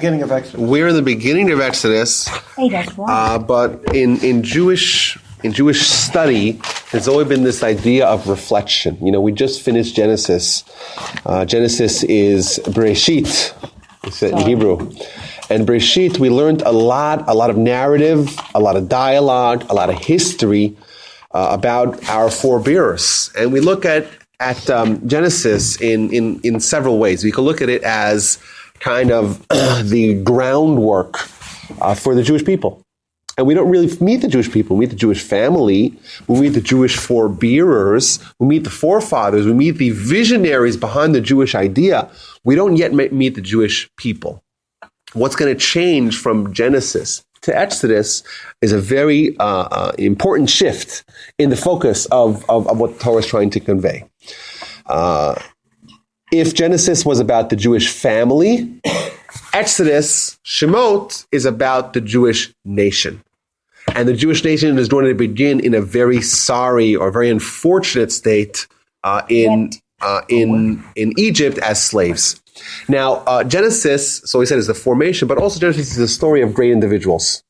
Beginning of Exodus. We're in the beginning of Exodus. Hey, that's right. But in Jewish study, there's always been this idea of reflection. You know, we just finished Genesis. Genesis is Bereshit, it's in Hebrew. And Bereshit, we learned a lot of narrative, a lot of dialogue, a lot of history about our forebears. And we look at Genesis in several ways. We can look at it as kind of the groundwork for the Jewish people. And we don't really meet the Jewish people. We meet the Jewish family. We meet the Jewish forebearers. We meet the forefathers. We meet the visionaries behind the Jewish idea. We don't yet meet the Jewish people. What's going to change from Genesis to Exodus is a very important shift in the focus of what the Torah is trying to convey. If Genesis was about the Jewish family, Exodus, Shemot, is about the Jewish nation. And the Jewish nation is going to begin in a very sorry or very unfortunate state in Egypt as slaves. Now, Genesis, so we said, is the formation, but also Genesis is the story of great individuals.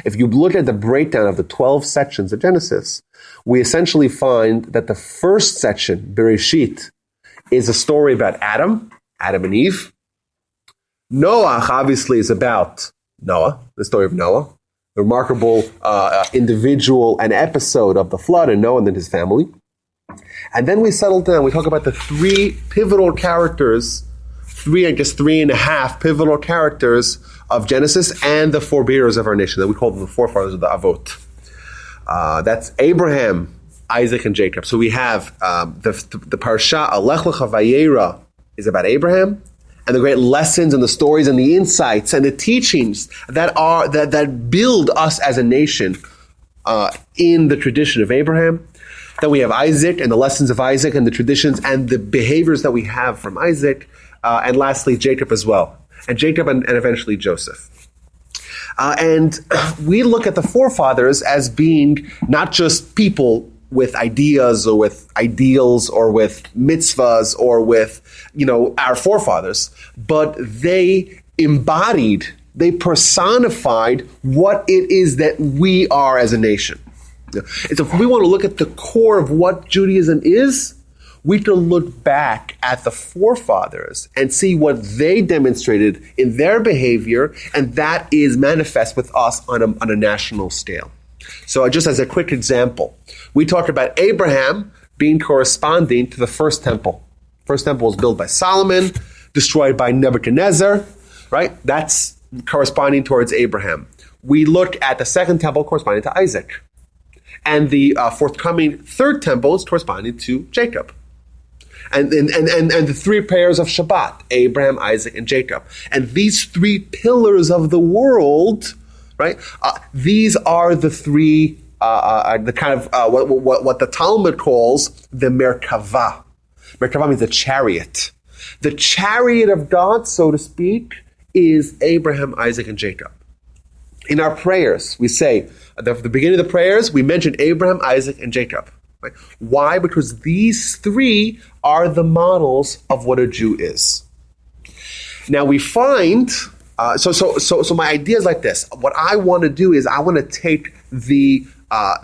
If you look at the breakdown of the 12 sections of Genesis, we essentially find that the first section, Bereshit, is a story about Adam and Eve. Noah, obviously, is about Noah, the story of Noah, the remarkable individual and episode of the flood and Noah and then his family. And then we settle down, we talk about the three pivotal characters, three and a half pivotal characters of Genesis and the forebearers of our nation, that we call them the forefathers of the Avot. That's Abraham, Isaac, and Jacob. So we have the parsha Alech Lecha Vayera is about Abraham, and the great lessons and the stories and the insights and the teachings that build us as a nation in the tradition of Abraham. Then we have Isaac and the lessons of Isaac and the traditions and the behaviors that we have from Isaac. And lastly, Jacob as well. And Jacob and eventually Joseph. And we look at the forefathers as being not just people with ideas or with ideals or with mitzvahs or with, our forefathers, but they embodied, they personified what it is that we are as a nation. And so if we want to look at the core of what Judaism is, we can look back at the forefathers and see what they demonstrated in their behavior, and that is manifest with us on a national scale. So just as a quick example, we talked about Abraham being corresponding to the first temple. First temple was built by Solomon, destroyed by Nebuchadnezzar, right? That's corresponding towards Abraham. We look at the second temple corresponding to Isaac. And the forthcoming third temple is corresponding to Jacob. And the three pairs of Shabbat, Abraham, Isaac, and Jacob. And these three pillars of the world, right? These are the three, the kind of what the Talmud calls the Merkava. Merkava means a chariot. The chariot of God, so to speak, is Abraham, Isaac, and Jacob. In our prayers, we say, at the beginning of the prayers, we mention Abraham, Isaac, and Jacob. Right? Why? Because these three are the models of what a Jew is. Now we find, so my idea is like this. What I want to do is I want to take the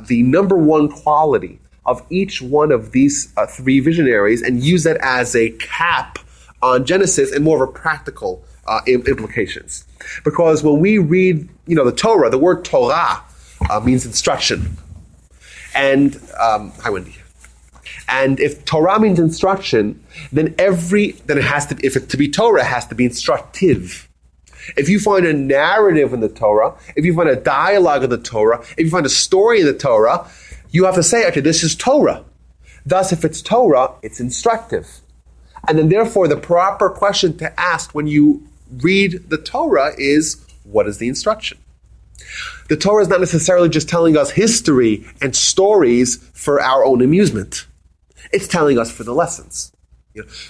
number one quality of each one of these three visionaries and use that as a cap on Genesis and more of a practical implications. Because when we read, the Torah, the word Torah means instruction. And hi, Wendy. And if Torah means instruction, then it has to. If it to be Torah, it has to be instructive. If you find a narrative in the Torah, if you find a dialogue in the Torah, if you find a story in the Torah, you have to say, okay, this is Torah. Thus, if it's Torah, it's instructive. And then, therefore, the proper question to ask when you read the Torah is, what is the instruction? The Torah is not necessarily just telling us history and stories for our own amusement. It's telling us for the lessons.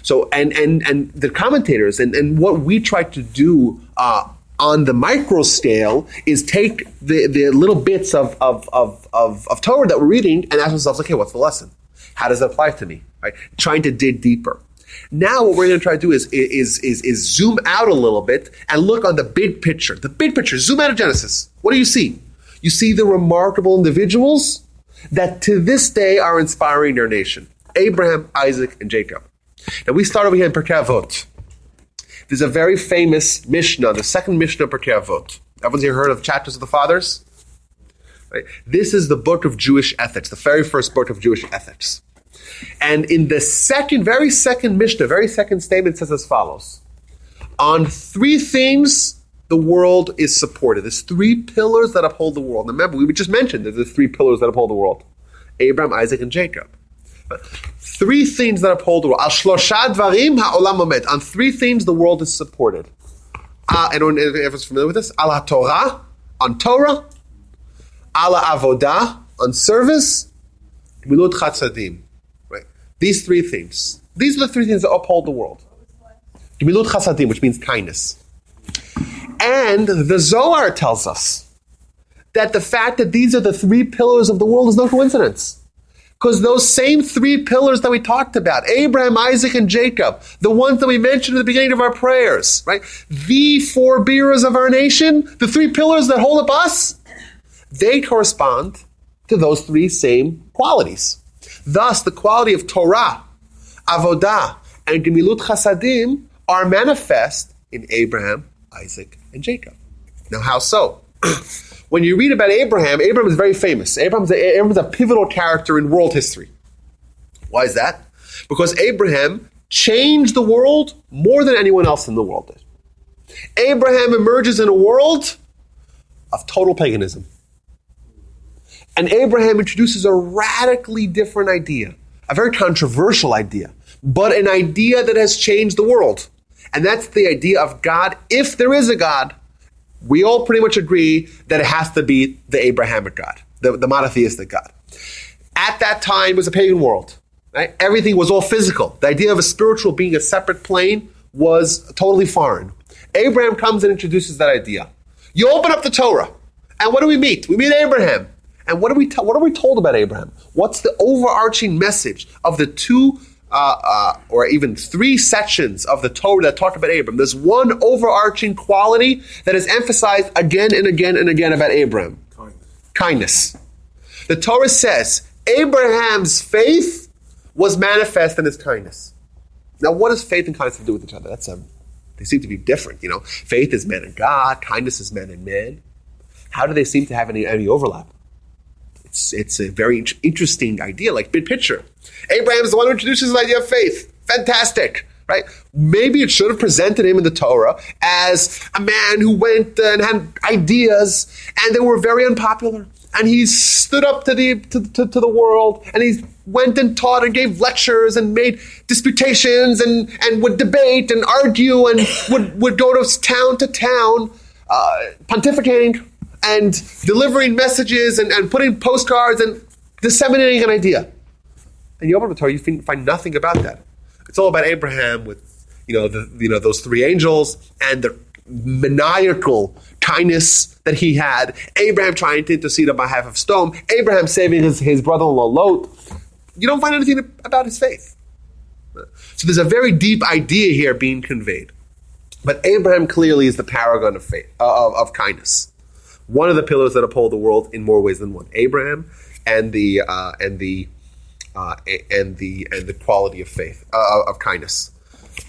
So, and the commentators and what we try to do on the micro scale is take the little bits of Torah that we're reading and ask ourselves, okay, what's the lesson? How does that apply to me? Right? Trying to dig deeper. Now what we're going to try to do is zoom out a little bit and look on the big picture. The big picture, zoom out of Genesis. What do you see? You see the remarkable individuals that to this day are inspiring their nation. Abraham, Isaac, and Jacob. Now we start over here in Pirkei Avot. There's a very famous Mishnah, the second Mishnah of Pirkei Avot. Everyone's here heard of Chapters of the Fathers? Right? This is the book of Jewish ethics, the very first book of Jewish ethics. And in the very second Mishnah, very second statement says as follows. On three things, the world is supported. There's three pillars that uphold the world. Now remember, we just mentioned that there's three pillars that uphold the world. Abraham, Isaac, and Jacob. But three things that uphold the world. Al shlosha dvarim ha'olam omed. On three things, the world is supported. Anyone everyone's familiar with this? Al Torah, on Torah. Al Avodah, on service. Gemilut chasadim. Right? These three things. These are the three things that uphold the world. Gemilut chasadim, which means kindness. And the Zohar tells us that the fact that these are the three pillars of the world is no coincidence. Because those same three pillars that we talked about, Abraham, Isaac, and Jacob, the ones that we mentioned at the beginning of our prayers, right? The forebearers of our nation, the three pillars that hold up us, they correspond to those three same qualities. Thus, the quality of Torah, Avodah, and Gemilut Chasadim are manifest in Abraham, Isaac, and Jacob. Now, how so? When you read about Abraham is very famous. Abraham's a pivotal character in world history. Why is that? Because Abraham changed the world more than anyone else in the world did. Abraham emerges in a world of total paganism. And Abraham introduces a radically different idea, a very controversial idea, but an idea that has changed the world. And that's the idea of God. If there is a God, we all pretty much agree that it has to be the Abrahamic God, the monotheistic God. At that time, it was a pagan world. Right? Everything was all physical. The idea of a spiritual being a separate plane was totally foreign. Abraham comes and introduces that idea. You open up the Torah, and what do we meet? We meet Abraham. And what are we told about Abraham? What's the overarching message of the two or even three sections of the Torah that talk about Abraham? There's one overarching quality that is emphasized again and again and again about Abraham. Kindness. The Torah says Abraham's faith was manifest in his kindness. Now, what does faith and kindness have to do with each other? They seem to be different. Faith is man and God. Kindness is man and man. How do they seem to have any overlap? It's a very interesting idea, like big picture. Abraham is the one who introduces the idea of faith. Fantastic, right? Maybe it should have presented him in the Torah as a man who went and had ideas, and they were very unpopular. And he stood up to the world, and he went and taught and gave lectures and made disputations and would debate and argue and would go to town, pontificating and delivering messages and putting postcards and disseminating an idea. And you open up the Torah, you find nothing about that. It's all about Abraham with those three angels and the maniacal kindness that he had. Abraham trying to intercede on behalf of Sodom. Abraham saving his brother-in-law Lot. You don't find anything about his faith. So there's a very deep idea here being conveyed. But Abraham clearly is the paragon of faith, of kindness. One of the pillars that uphold the world in more ways than one. Abraham and the quality of faith, of kindness.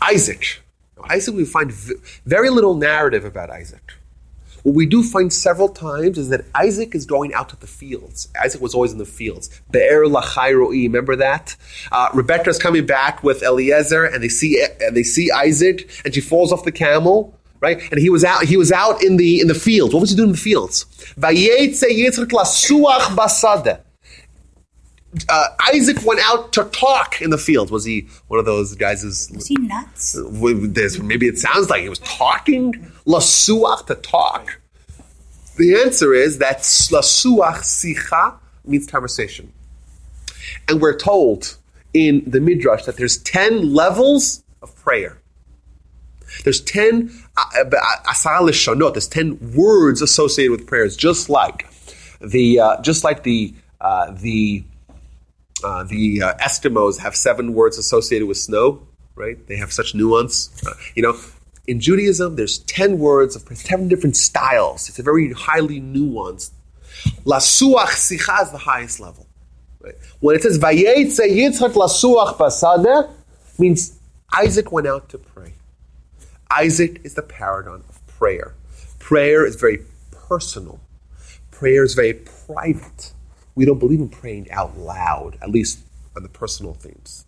Isaac. Isaac, we find very little narrative about Isaac. What we do find several times is that Isaac is going out to the fields. Isaac was always in the fields. Be'er lachai ro'i, remember that? Rebecca's coming back with Eliezer, and they see Isaac, and she falls off the camel, right? And he was out in the fields. What was he doing in the fields? Vayetze Yitzchak lasuach basadeh. Isaac went out to talk in the fields. Was he one of those guys? Was he nuts? Maybe it sounds like he was talking. Lasuach, to talk. The answer is that lasuach sicha means conversation. And we're told in the Midrash that there's 10 levels of prayer. There's 10 asar leshonot. There's 10 words associated with prayers, just like the Eskimos have 7 words associated with snow. right? They have such nuance. In Judaism, there's 10 words of 10 different styles. It's a very highly nuanced. Lasuach sicha is the highest level. Right? When it says Vayetze Yitzchak lasuach basadeh, means Isaac went out to pray. Isaac is the paragon of prayer. Prayer is very personal. Prayer is very private. We don't believe in praying out loud, at least on the personal themes.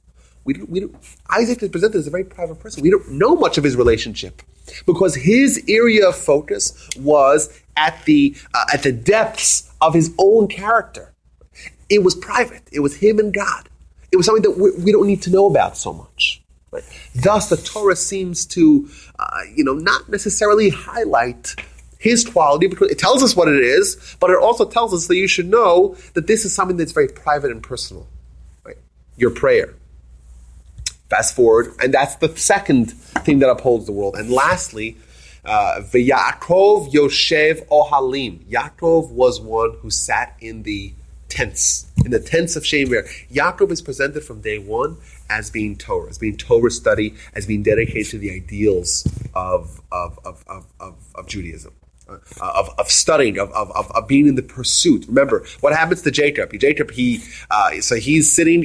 Isaac is presented as a very private person. We don't know much of his relationship because his area of focus was at the depths of his own character. It was private. It was him and God. It was something that we don't need to know about so much. Right? Thus, the Torah seems to, not necessarily highlight his quality because it tells us what it is, but it also tells us that you should know that this is something that's very private and personal. Right? Your prayer. Fast forward, and that's the second thing that upholds the world. And lastly, V'Yaakov Yoshev Ohalim. Yaakov was one who sat in the tents of Shem. Yaakov is presented from day one as being Torah study, as being dedicated to the ideals of Judaism. Of studying, of being in the pursuit. Remember, what happens to Jacob? He's sitting,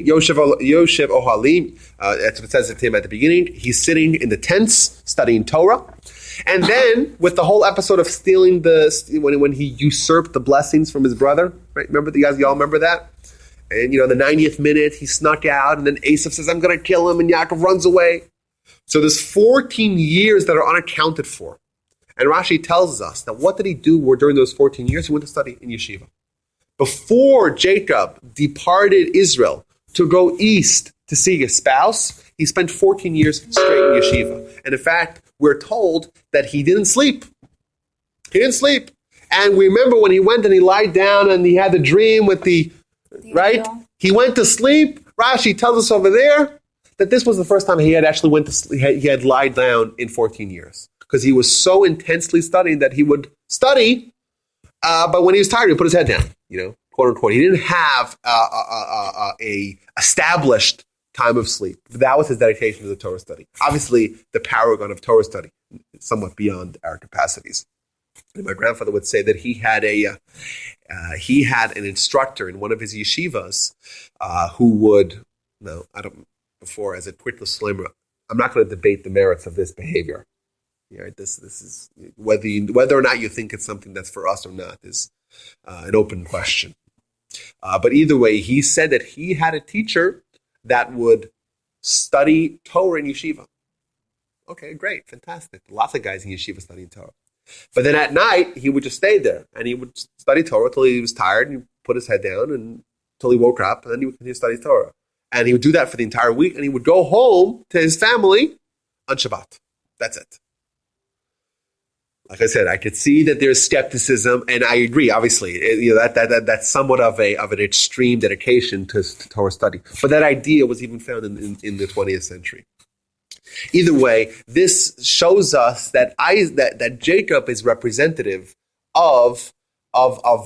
Yoshev Ohalim, that's what it says to him at the beginning. He's sitting in the tents, studying Torah. And then, with the whole episode of stealing when he usurped the blessings from his brother, right? Remember, y'all remember that? And, the 90th minute, he snuck out, and then Esav says, I'm going to kill him, and Yaakov runs away. So there's 14 years that are unaccounted for. And Rashi tells us that what did he do during those 14 years? He went to study in yeshiva. Before Jacob departed Israel to go east to see his spouse, he spent 14 years straight in yeshiva. And in fact, we're told that he didn't sleep. He didn't sleep. And we remember when he went and he lied down and he had the dream with right? He went to sleep. Rashi tells us over there that this was the first time he had actually went to sleep. He had lied down in 14 years. Because he was so intensely studying that he would study, but when he was tired, he would put his head down, quote unquote. He didn't have a established time of sleep. That was his dedication to the Torah study. Obviously, the paragon of Torah study is somewhat beyond our capacities. And my grandfather would say that he had an instructor in one of his yeshivas who would, as a quick disclaimer, I'm not going to debate the merits of this behavior. Right? This is whether or not you think it's something that's for us or not is an open question. But either way, he said that he had a teacher that would study Torah in yeshiva. Okay, great, fantastic. Lots of guys in yeshiva studying Torah. But then at night, he would just stay there and he would study Torah until he was tired and he put his head down until he woke up, and then he would continue to study Torah. And he would do that for the entire week, and he would go home to his family on Shabbat. That's it. Like I said, I could see that there's skepticism, and I agree. Obviously, that's somewhat of an extreme dedication to Torah study. But that idea was even found in the 20th century. Either way, this shows us that Jacob is representative of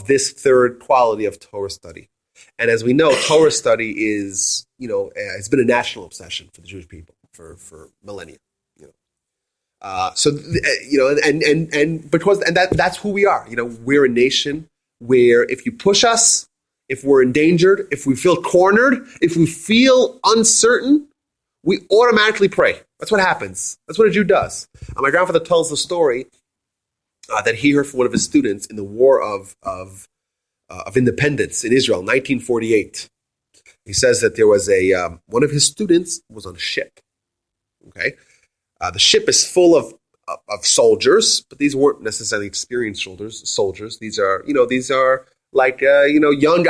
this third quality of Torah study. And as we know, Torah study is has been a national obsession for the Jewish people for millennia. That's who we are. We're a nation where if you push us, if we're endangered, if we feel cornered, if we feel uncertain, we automatically pray. That's what happens. That's what a Jew does. My grandfather tells the story that he heard from one of his students in the War of Independence in Israel, 1948. He says that there was one of his students was on a ship. Okay. The ship is full of soldiers, but these weren't necessarily experienced soldiers. These are like young,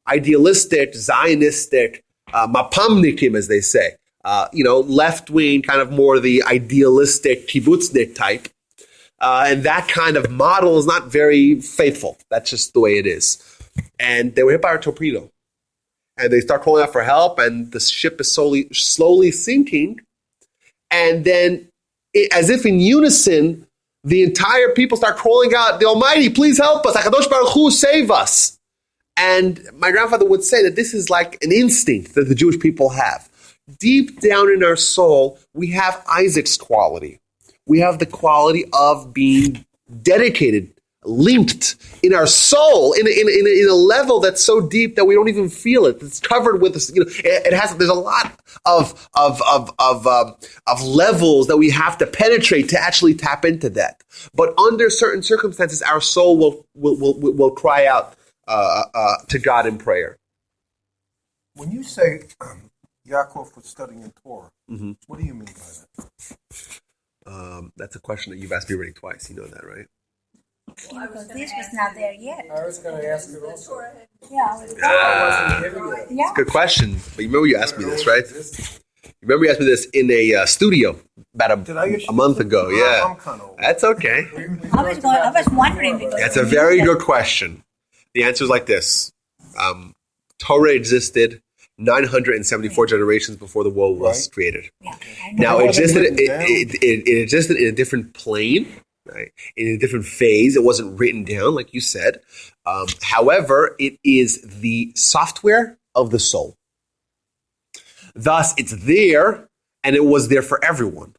idealistic, Zionistic, mapamnikim, as they say. Left wing, kind of more the idealistic kibbutznik type, and that kind of model is not very faithful. That's just the way it is. And they were hit by a torpedo, and they start calling out for help, and the ship is slowly sinking. And then, as if in unison, the entire people start calling out, "The Almighty, please help us! HaKadosh Baruch Hu, save us!" And my grandfather would say that this is like an instinct that the Jewish people have. deep down in our soul, we have Isaac's quality. We have the quality of being dedicated, linked in our soul, in a level that's so deep that we don't even feel it. It's covered with this. There's a lot of levels that we have to penetrate to actually tap into that. But under certain circumstances, our soul will cry out to God in prayer. When you say Yaakov was studying Torah, what do you mean by that? That's a question that you've asked me already twice. You know that, right? Because this was not there yet. I was going to ask you also. Yeah. It's a good question. But you remember you asked me this, right? You remember you asked me this in a studio about a month ago. Yeah. I'm kind of old. That's okay. I was wondering because That's a very good question. The answer is like this. Torah existed 974 generations before the world was created. yeah, Now, it existed in a different plane, right? In a different phase. It wasn't written down, like you said. However, it is the software of the soul. Thus, it's there, and it was there for everyone.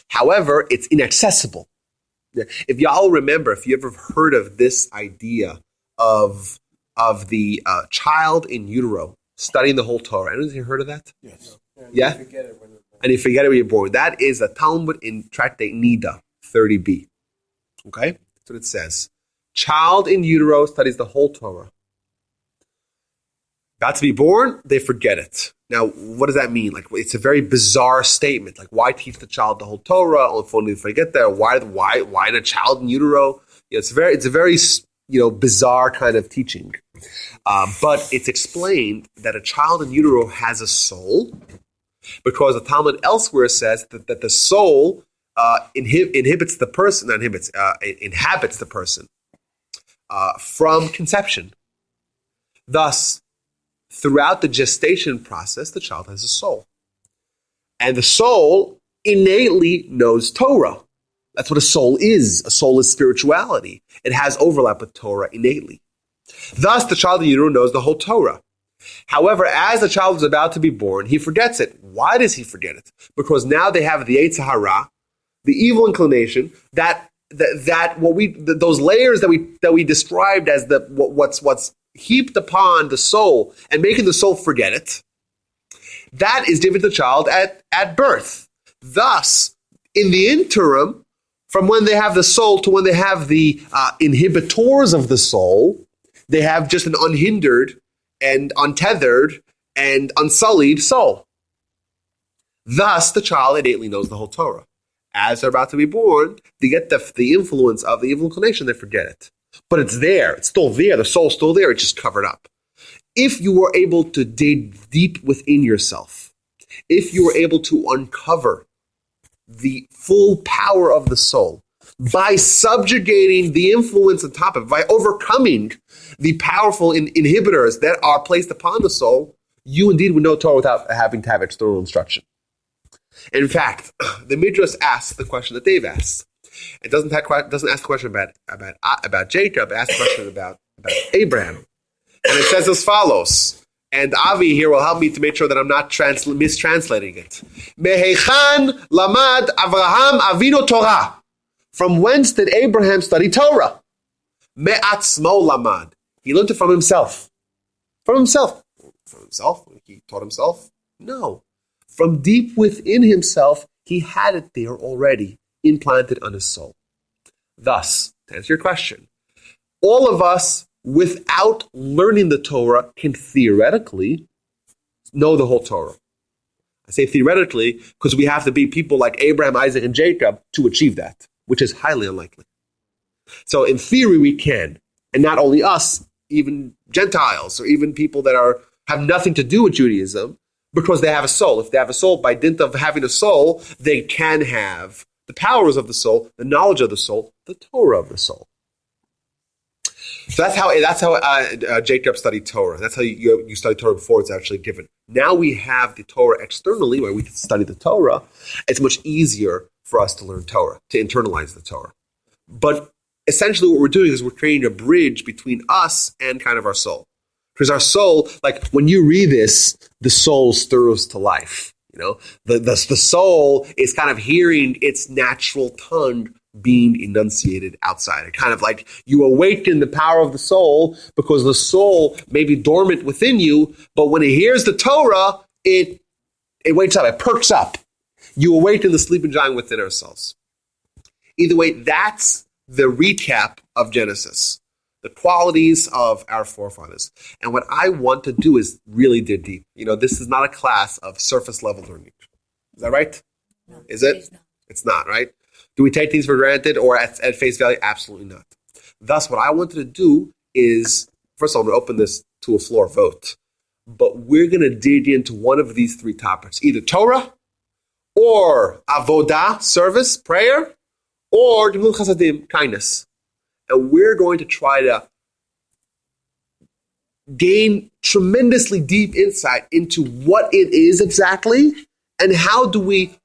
However, it's inaccessible. If y'all remember, if you ever heard of this idea of the child in utero studying the whole Torah, anyone here heard of that? Yes. Yeah? And you forget it when you're born. That is a Talmud in Tractate Nida, 30b. Okay? That's what it says. Child in utero studies the whole Torah. About to be born, they forget it. Now, what does that mean? Like, it's a very bizarre statement. Like, why teach the child the whole Torah? If only they forget that. Why the child in utero? It's a very bizarre kind of teaching. But it's explained that a child in utero has a soul, because the Talmud elsewhere says that the soul inhabits the person from conception. Thus, throughout the gestation process, the child has a soul. And the soul innately knows Torah. That's what a soul is. A soul is spirituality. It has overlap with Torah innately. Thus, the child in utero knows the whole Torah. However, as the child is about to be born, he forgets it. Why does he forget it? Because now they have the Yetzer Hara, the evil inclination, those layers that we described as what's heaped upon the soul and making the soul forget it. That is given to the child at birth. Thus, in the interim, from when they have the soul to when they have the inhibitors of the soul, they have just an unhindered and untethered and unsullied soul. Thus, the child innately knows the whole Torah. As they're about to be born, they get the influence of the evil inclination, they forget it. But it's there. It's still there. The soul's still there. It's just covered up. If you were able to dig deep within yourself, if you were able to uncover the full power of the soul by subjugating the influence on top of it, by overcoming the powerful inhibitors that are placed upon the soul, you indeed would know Torah without having to have external instruction. In fact, the Midrash asks the question that they've asked. It doesn't ask the question about Jacob. It asks the question about Abraham. And it says as follows. And Avi here will help me to make sure that I'm not mistranslating it. Mehechan lamad Avraham avinu Torah. From whence did Abraham study Torah? Me'atzmo lamad. He learned it from himself. From himself. From himself? He taught himself? No. From deep within himself, he had it there already, implanted on his soul. Thus, to answer your question, all of us, without learning the Torah, can theoretically know the whole Torah. I say theoretically because we have to be people like Abraham, Isaac, and Jacob to achieve that, which is highly unlikely. So in theory, we can. And not only us, even Gentiles, or even people that have nothing to do with Judaism, because they have a soul. If they have a soul, by dint of having a soul, they can have the powers of the soul, the knowledge of the soul, the Torah of the soul. So that's how Jacob studied Torah. That's how you study Torah before it's actually given. Now we have the Torah externally, where we can study the Torah. It's much easier for us to learn Torah, to internalize the Torah. But essentially what we're doing is we're creating a bridge between us and kind of our soul. Because our soul, like when you read this, the soul stirs to life. The soul is kind of hearing its natural tongue being enunciated outside. It kind of like you awaken the power of the soul because the soul may be dormant within you, but when it hears the Torah, it wakes up, it perks up. You awaken the sleeping giant within ourselves. Either way, that's the recap of Genesis, the qualities of our forefathers. And what I want to do is really dig deep. This is not a class of surface level learning. Is that right? No, is it? It's not. It's not, right? Do we take things for granted or at face value? Absolutely not. Thus, what I wanted to do is, first of all, I'm going to open this to a floor vote. But we're going to dig into one of these three topics, either Torah or Avodah, service, prayer, or Gemilut Chasadim, kindness. And we're going to try to gain tremendously deep insight into what it is exactly and how do we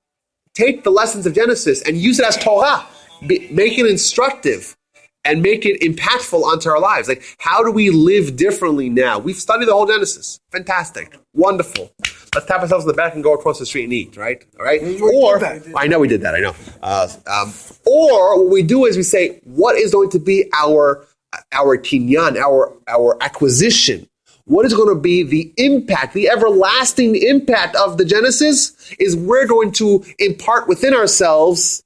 take the lessons of Genesis and use it as Torah, make it instructive and make it impactful onto our lives. Like, how do we live differently now? We've studied the whole Genesis. Fantastic. Wonderful. Let's tap ourselves on the back and go across the street and eat, right? All right? Or, I know we did that, I know. Or what we do is we say, what is going to be our kinyan, our acquisition? What is going to be the impact, the everlasting impact of the Genesis is we're going to impart within ourselves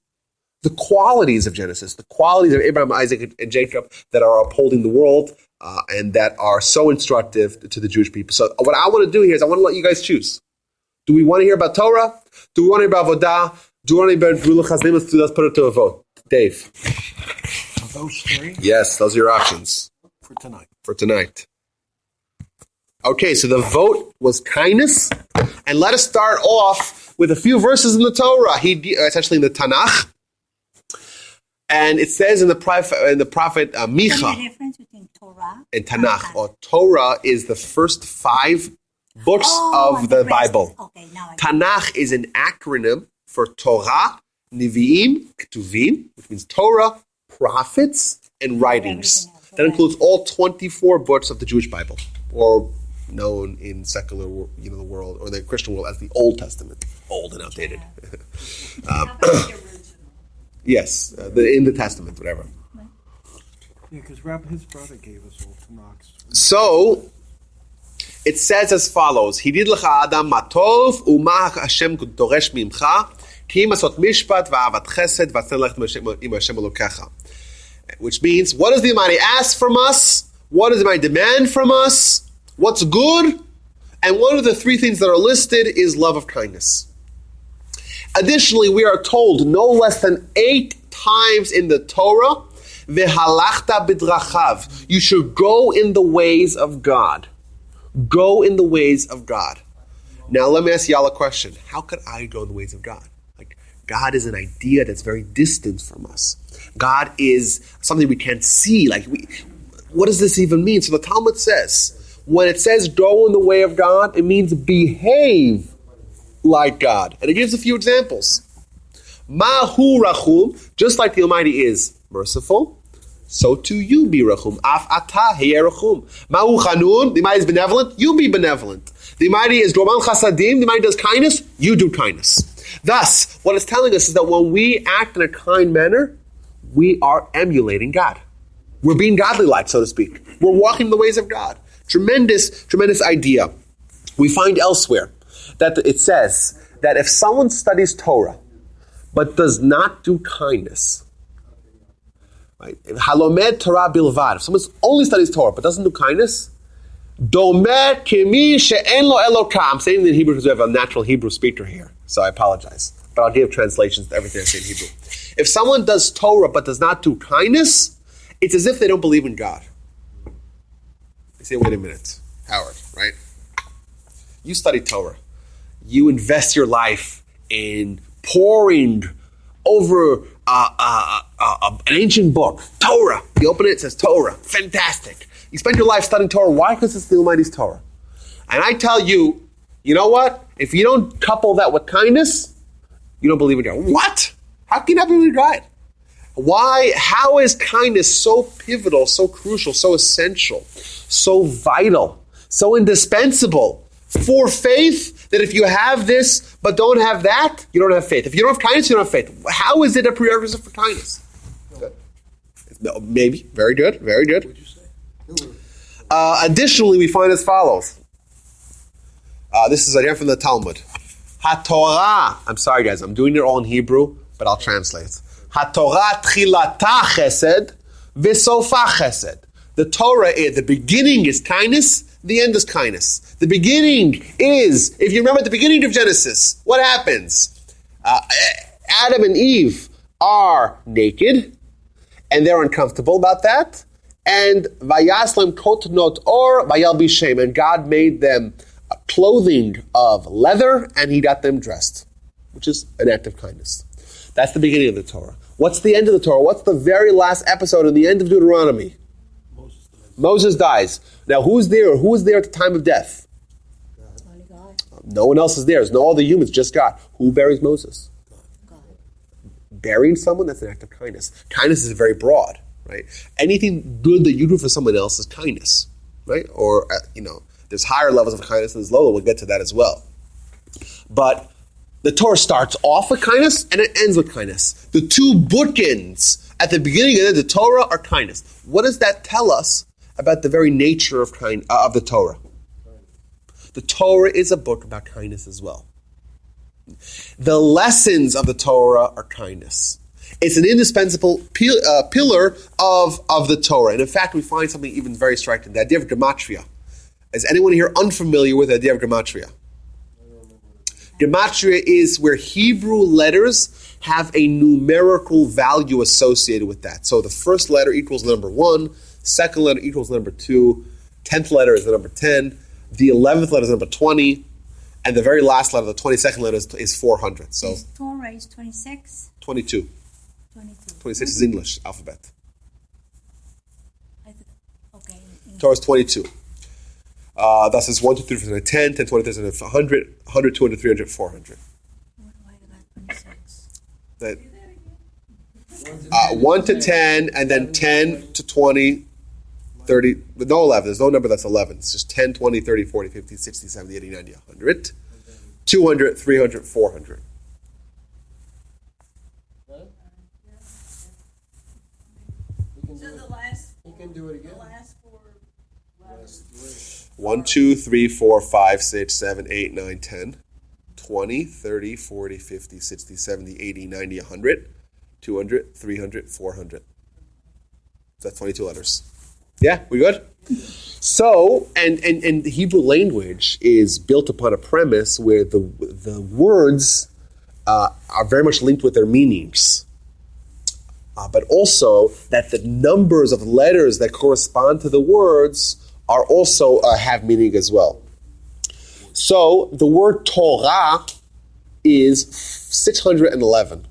the qualities of Genesis, the qualities of Abraham, Isaac, and Jacob that are upholding the world and that are so instructive to the Jewish people. So what I want to do here is I want to let you guys choose. Do we want to hear about Torah? Do we want to hear about Avodah? Do we want to hear about Gemilut Chasadim? Let's put it to a vote. Dave. Are those three? Yes, those are your options. For tonight. Okay, so the vote was kindness. And let us start off with a few verses in the Torah. It's actually in the Tanakh. And it says in the prophet Micha. What's the difference between Torah and Tanakh? Or Torah is the first 5 books of the Bible. Okay, now I Tanakh is an acronym for Torah, Nevi'im, Ketuvim, which means Torah, prophets, and writings. That includes all 24 books of the Jewish Bible, or known in secular, the world, or the Christian world as the Old Testament. Old and outdated. Yes, in the Testament, whatever. Yeah, because his brother gave us all Tanakhs. So, it says as follows, Hidid lecha Adam matov u'ma Hashem doresh mimcha ki masot mishpat va'avat chesed v'atzen lech im Hashem Elokecha. Which means, what does the Almighty ask from us? What does the Almighty demand from us? What's good? And one of the 3 things that are listed is love of kindness. Additionally, we are told no less than 8 times in the Torah, V'halachta b'drachav. You should go in the ways of God. Go in the ways of God. Now, let me ask y'all a question. How could I go in the ways of God? Like, God is an idea that's very distant from us. God is something we can't see. What does this even mean? So the Talmud says, when it says go in the way of God, it means behave like God. And it gives a few examples. Mahu rachum, just like the Almighty is merciful, so too you be rachum. Af atah heyeh rachum. Mahu chanun, the Almighty is benevolent, you be benevolent. The Almighty is dorman chasadim, the Almighty does kindness, you do kindness. Thus, what it's telling us is that when we act in a kind manner, we are emulating God. We're being godly-like, so to speak. We're walking the ways of God. Tremendous, tremendous idea. We find elsewhere that it says that if someone studies Torah but does not do kindness, right? Halomed Torah bilvad. If someone only studies Torah but doesn't do kindness, domer kimi she'en lo Elokah. I'm saying it in Hebrew because we have a natural Hebrew speaker here, so I apologize. But I'll give translations to everything I say in Hebrew. If someone does Torah but does not do kindness, it's as if they don't believe in God. They say, wait a minute, Howard, right? You study Torah. You invest your life in poring over an ancient book, Torah. You open it, it says Torah. Fantastic. You spend your life studying Torah. Why? Because it's the Almighty's Torah. And I tell you, you know what? If you don't couple that with kindness, you don't believe in God. What? How can you not believe in God? Why? How is kindness so pivotal, so crucial, so essential, so vital, so indispensable for faith that if you have this but don't have that, you don't have faith. If you don't have kindness, you don't have faith. How is it a prerequisite for kindness? Good. No, maybe. Very good. Very good. Additionally, we find as follows. This is again from the Talmud. HaTorah. I'm sorry, guys. I'm doing it all in Hebrew, but I'll translate. HaTorah tchilata chesed v'sofa chesed. The Torah, the beginning is kindness, the end is kindness. The beginning is, if you remember at the beginning of Genesis, what happens? Adam and Eve are naked, and they're uncomfortable about that. And vayaslam kotnot or vayalbishem, and God made them clothing of leather, and He got them dressed, which is an act of kindness. That's the beginning of the Torah. What's the end of the Torah? What's the very last episode in the end of Deuteronomy? Moses dies. Now, who's there? Who was there at the time of death? God. No one else is there. There's no other humans, just God. Who buries Moses? God. Burying someone, that's an act of kindness. Kindness is very broad, right? Anything good that you do for someone else is kindness, right? Or, there's higher levels of kindness and there's lower. We'll get to that as well. But the Torah starts off with kindness and it ends with kindness. The two bookends at the beginning and end of the Torah are kindness. What does that tell us about the very nature of the Torah? The Torah is a book about kindness as well. The lessons of the Torah are kindness. It's an indispensable pillar of the Torah. And in fact, we find something even very striking, the idea of gematria. Is anyone here unfamiliar with the idea of gematria? Gematria is where Hebrew letters have a numerical value associated with that. So the first letter equals the number 1, second letter equals the number 2, 10th letter is the number 10, the 11th letter is the number 20, and the very last letter, the 22nd letter, is 400. So Torah is 26? 22. 26 is English alphabet. Okay. Torah is 22. Thus is 1, 2, 3, 4, 5, 10, 10, 20, 30, 100, 100, 200, 300, 400. Why you got 26? That 1 to 10, and then 10 to 20, 30, with no 11. There's no number that's 11. It's just 10, 20, 30, 40, 50, 60, 70, 80, 90, 100, 200, 300, 400. So the last, You can do it again. the last four letters. 1, 2, 3, 4, 5, 6, 7, 8, 9, 10, 20, 30, 40, 50, 60, 70, 80, 90, 100, 200, 300, 400. That's 22 letters. Yeah, we good? So, and the Hebrew language is built upon a premise where the words are very much linked with their meanings. But also that the numbers of letters that correspond to the words are also have meaning as well. So the word Torah is 611.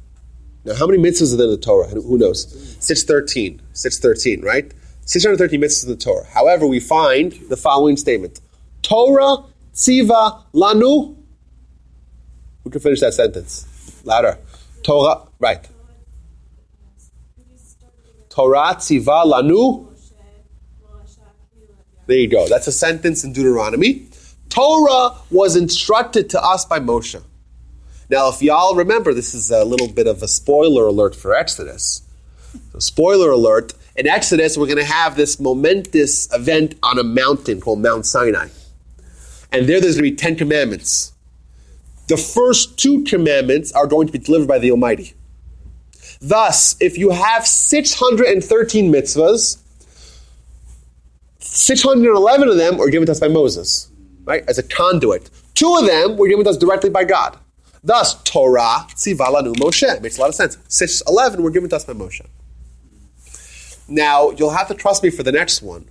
Now, how many mitzvahs are there in the Torah? Who knows? 613. 613, right? 613 mitzvahs in the Torah. However, we find the following statement. Torah tziva lanu. Who can finish that sentence? Louder. Torah, right. Torah tziva lanu. There you go. That's a sentence in Deuteronomy. Torah was instructed to us by Moshe. Now, if y'all remember, this is a little bit of a spoiler alert for Exodus. So, spoiler alert, in Exodus, we're going to have this momentous event on a mountain called Mount Sinai. And there's going to be 10 commandments. The first 2 commandments are going to be delivered by the Almighty. Thus, if you have 613 mitzvahs, 611 of them were given to us by Moses, right, as a conduit. 2 of them were given to us directly by God. Thus, Torah, tziva lanu Moshe. Makes a lot of sense. 611 were given to us by Moshe. Now, you'll have to trust me for the next one,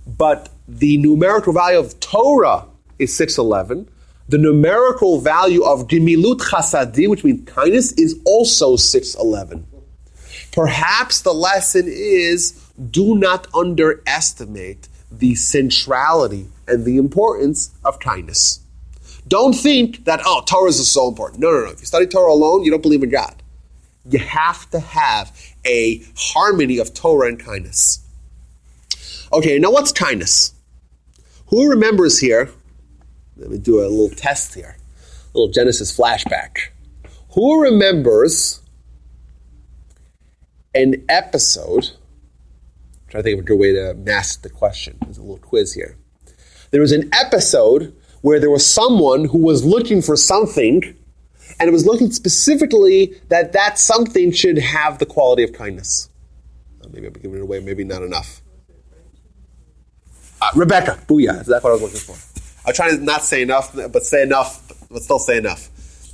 but the numerical value of Torah is 611. The numerical value of gemilut chasadi, which means kindness, is also 611. Perhaps the lesson is, do not underestimate the centrality and the importance of kindness. Don't think that, Torah is so important. No. If you study Torah alone, you don't believe in God. You have to have a harmony of Torah and kindness. Okay, now what's kindness? Who remembers here Let me do a little test here. A little Genesis flashback. Who remembers an episode? I'm trying to think of a good way to mask the question. There's a little quiz here. There was an episode where there was someone who was looking for something, and it was looking specifically that that something should have the quality of kindness. Maybe I'm giving it away, maybe not enough. Rebecca, booyah, that's what I was looking for. I'm trying to not say enough, but still say enough.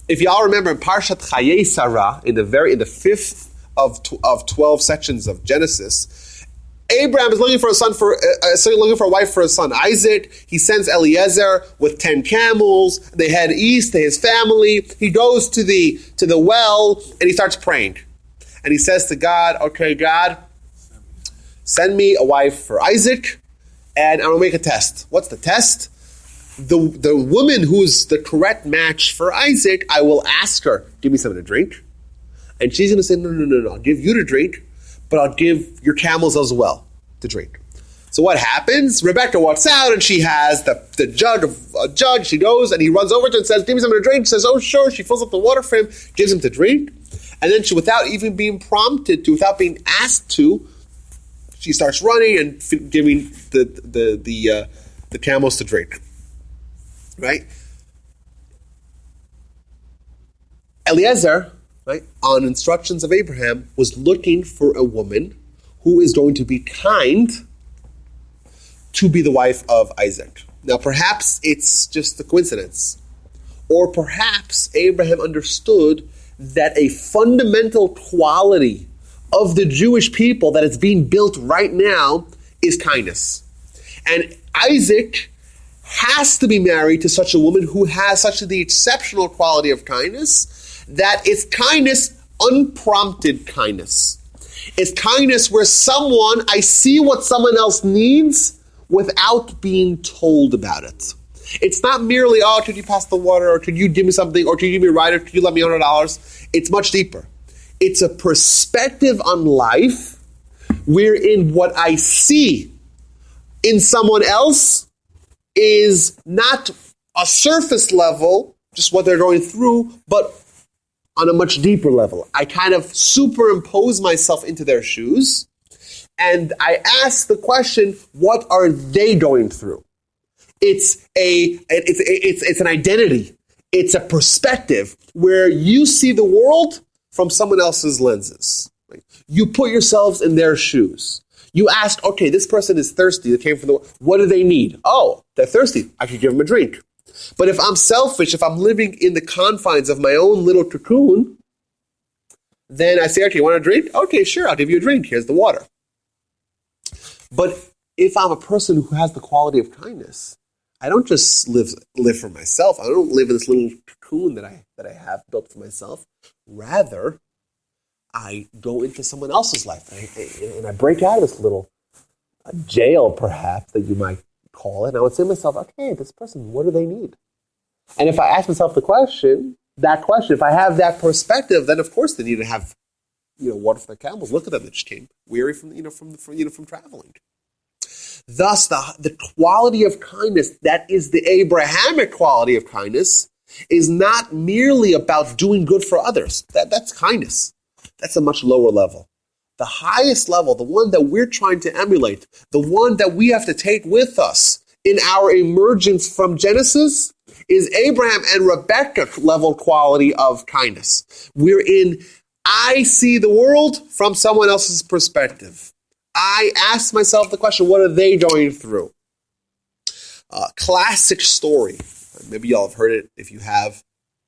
If y'all remember in Parshat Chayei Sarah, in the fifth of 12 sections of Genesis, Abraham is looking for a wife for his son Isaac. He sends Eliezer with 10 camels. They head east to his family. He goes to the well and he starts praying. And he says to God, okay, God, send me a wife for Isaac, and I'm going to make a test. What's the test? The woman who's the correct match for Isaac, I will ask her, give me something to drink. And she's going to say, no, I'll give you to drink, but I'll give your camels as well to drink. So what happens? Rebecca walks out and she has the jug. She goes and he runs over to her and says, give me something to drink. She says, oh, sure. She fills up the water for him, gives him to drink. And then she, without even being prompted to, without being asked to, she starts running and giving the camels to drink. Right? Eliezer, right, on instructions of Abraham, was looking for a woman who is going to be kind to be the wife of Isaac. Now, perhaps it's just a coincidence. Or perhaps Abraham understood that a fundamental quality of the Jewish people that is being built right now is kindness. And Isaac has to be married to such a woman who has such the exceptional quality of kindness that it's kindness, unprompted kindness. It's kindness where I see what someone else needs without being told about it. It's not merely, oh, could you pass the water, or could you give me something, or could you give me a ride, or could you let me $100? It's much deeper. It's a perspective on life wherein what I see in someone else is not a surface level, just what they're going through, but on a much deeper level. I kind of superimpose myself into their shoes, and I ask the question, what are they going through? It's an identity. It's a perspective where you see the world from someone else's lenses. Right? You put yourselves in their shoes. You ask, okay, this person is thirsty. They came from the world. What do they need? Oh, they're thirsty. I could give them a drink. But if I'm selfish, if I'm living in the confines of my own little cocoon, then I say, okay, you want a drink? Okay, sure, I'll give you a drink. Here's the water. But if I'm a person who has the quality of kindness, I don't just live for myself. I don't live in this little cocoon that I have built for myself. Rather, I go into someone else's life and I break out of this little jail, perhaps, that you might call it. And I would say to myself, okay, this person, what do they need? And if I ask myself that question, if I have that perspective, then of course they need to have, water for their camels. Look at them; they just came weary from traveling. Thus, the quality of kindness, that is the Abrahamic quality of kindness, is not merely about doing good for others. That's kindness. That's a much lower level. The highest level, the one that we're trying to emulate, the one that we have to take with us in our emergence from Genesis, is Abraham and Rebecca level quality of kindness. I see the world from someone else's perspective. I ask myself the question, what are they going through? Classic story. Maybe y'all have heard it. If you have,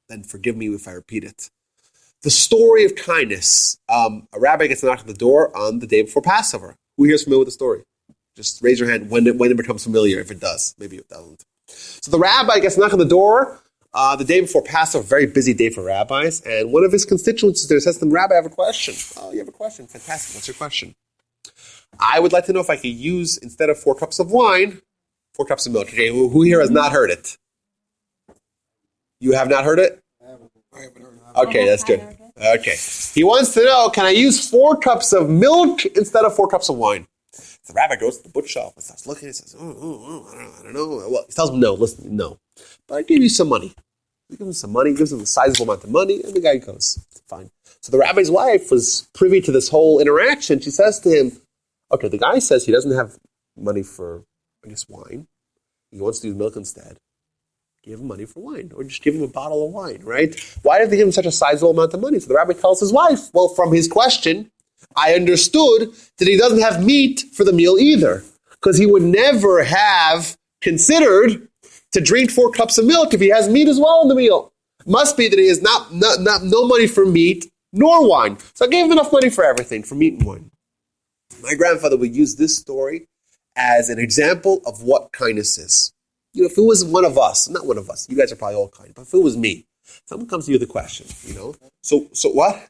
then forgive me if I repeat it. The story of kindness. A rabbi gets knocked on the door on the day before Passover. Who here is familiar with the story? Just raise your hand when it becomes familiar, if it does. Maybe it doesn't. So the rabbi gets knocked on the door the day before Passover, very busy day for rabbis, and one of his constituents is there, says to him, Rabbi, I have a question. Oh, you have a question? Fantastic. What's your question? I would like to know if I could use, instead of 4 cups of wine, 4 cups of milk. Okay, who here has not heard it? You have not heard it? I haven't heard of it. Okay, that's good. Okay. He wants to know, can I use 4 cups of milk instead of 4 cups of wine? The rabbi goes to the bookshop and starts looking and says, I don't know. Well, he tells him, no, listen, no. But I give you some money. He gives him some money, gives him a sizable amount of money, and the guy goes, fine. So the rabbi's wife was privy to this whole interaction. She says to him, okay, the guy says he doesn't have money for, I guess, wine. He wants to use milk instead. Give him money for wine, or just give him a bottle of wine, right? Why did they give him such a sizable amount of money? So the rabbi tells his wife, well, from his question, I understood that he doesn't have meat for the meal either, because he would never have considered to drink 4 cups of milk if he has meat as well in the meal. Must be that he has no money for meat nor wine. So I gave him enough money for everything, for meat and wine. My grandfather would use this story as an example of what kindness is. You know, if it was one of us, not one of us, you guys are probably all kind, but if it was me, someone comes to you with a question, you know, so what?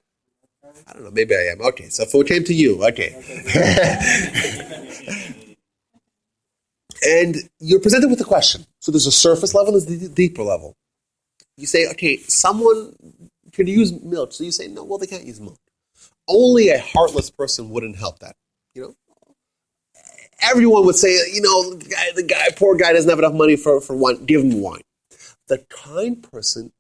I don't know, maybe I am. Okay, so if it came to you, okay. And you're presented with a question. So there's a surface level, there's a deeper level. You say, okay, someone could use milk. So you say, no, well, they can't use milk. Only a heartless person wouldn't help that, you know. Everyone would say, you know, poor guy doesn't have enough money for wine. Give him wine. The kind person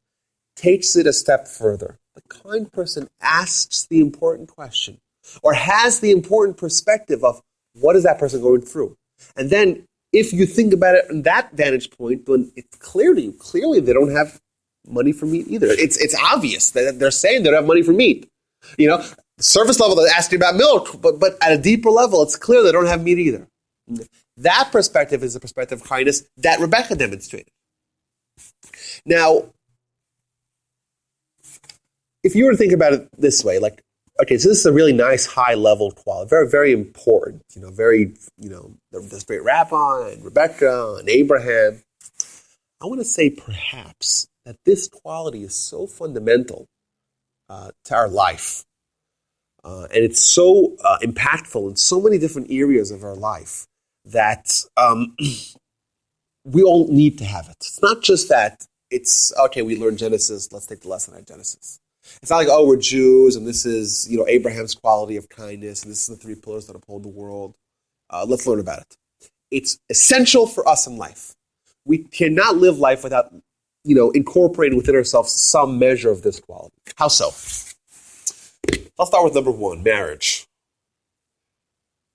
takes it a step further. The kind person asks the important question or has the important perspective of what is that person going through. And then if you think about it from that vantage point, then it's clear to you. Clearly they don't have money for meat either. It's obvious that they're saying they don't have money for meat. You know, surface level, they're asking about milk, but at a deeper level, it's clear they don't have meat either. That perspective is the perspective of kindness that Rebecca demonstrated. Now, if you were to think about it this way, like, okay, so this is a really nice high-level quality, very, very important, you know, very, you know, this great rabbi and Rebecca and Abraham. I want to say perhaps that this quality is so fundamental to our life, and it's so impactful in so many different areas of our life that we all need to have it. It's not just that it's, okay, we learned Genesis, let's take the lesson at Genesis. It's not like, oh, we're Jews, and this is, you know, Abraham's quality of kindness, and this is the 3 pillars that uphold the world. Let's learn about it. It's essential for us in life. We cannot live life without, you know, incorporating within ourselves some measure of this quality. How so? I'll start with number 1, marriage.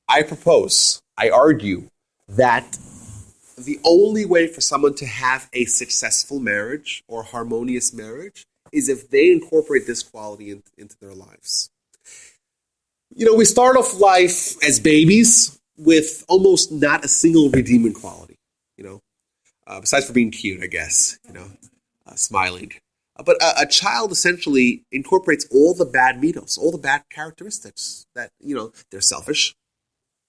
I argue that the only way for someone to have a successful marriage or harmonious marriage is if they incorporate this quality into their lives. You know, we start off life as babies with almost not a single redeeming quality, you know, besides for being cute, I guess, you know, smiling. But a child essentially incorporates all the bad mitos, all the bad characteristics that, you know, they're selfish.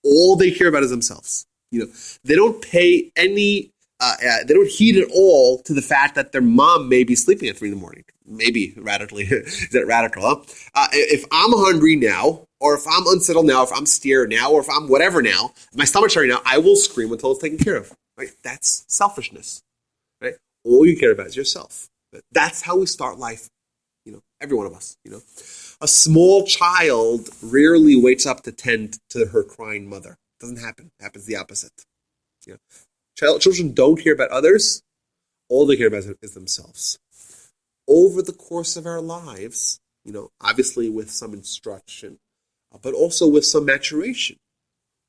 All they care about is themselves. You know, they don't pay any, they don't heed at all to the fact that their mom may be sleeping at 3 in the morning. Maybe radically, is that radical, huh? If I'm hungry now, or if I'm unsettled now, if I'm scared now, or if I'm whatever now, if my stomach's hurting now, I will scream until it's taken care of. Right? That's selfishness. Right? All you care about is yourself. That's how we start life. You know, every one of us. You know, a small child rarely wakes up to tend to her crying mother. It doesn't happen. It happens the opposite. You know, children don't care about others. All they care about is themselves. Over the course of our lives, you know, obviously with some instruction, but also with some maturation,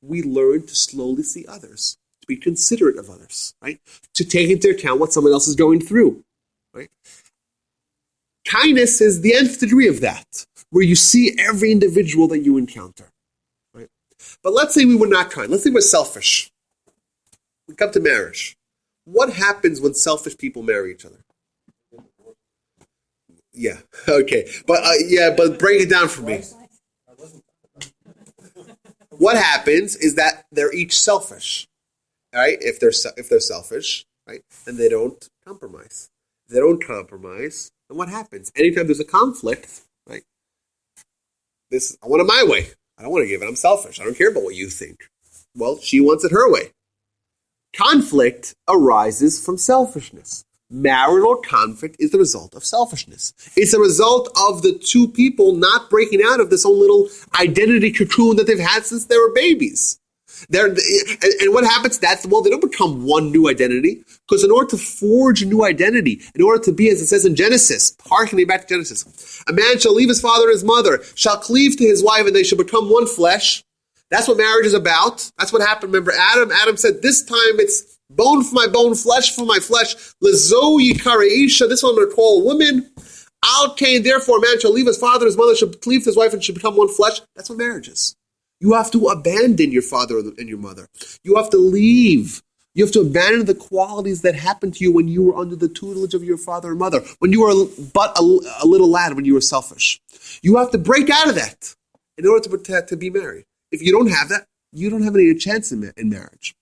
we learn to slowly see others, to be considerate of others, right? To take into account what someone else is going through, right? Kindness is the nth degree of that, where you see every individual that you encounter, right? But let's say we were not kind. Let's say we're selfish. We come to marriage. What happens when selfish people marry each other? Yeah, okay. But break it down for me. What happens is that they're each selfish, right? If they're selfish, right, then they don't compromise. If they don't compromise, then what happens? Anytime there's a conflict, right? I want it my way. I don't want to give it. I'm selfish. I don't care about what you think. Well, she wants it her way. Conflict arises from selfishness. Marital conflict is the result of selfishness. It's a result of the 2 people not breaking out of this own little identity cocoon that they've had since they were babies. And what happens? They don't become one new identity. Because in order to forge a new identity, in order to be, as it says in Genesis, hearkening back to Genesis, a man shall leave his father and his mother, shall cleave to his wife, and they shall become one flesh. That's what marriage is about. That's what happened. Remember Adam? Adam said, this time it's bone for my bone, flesh for my flesh. Lezo yikare isha. This one I'm going to call a woman. Al Cain, therefore, a man shall leave his father and his mother, shall cleave to his wife, and shall become one flesh. That's what marriage is. You have to abandon your father and your mother. You have to leave. You have to abandon the qualities that happened to you when you were under the tutelage of your father and mother, when you were but a little lad, when you were selfish. You have to break out of that in order to be married. If you don't have that, you don't have any chance in marriage.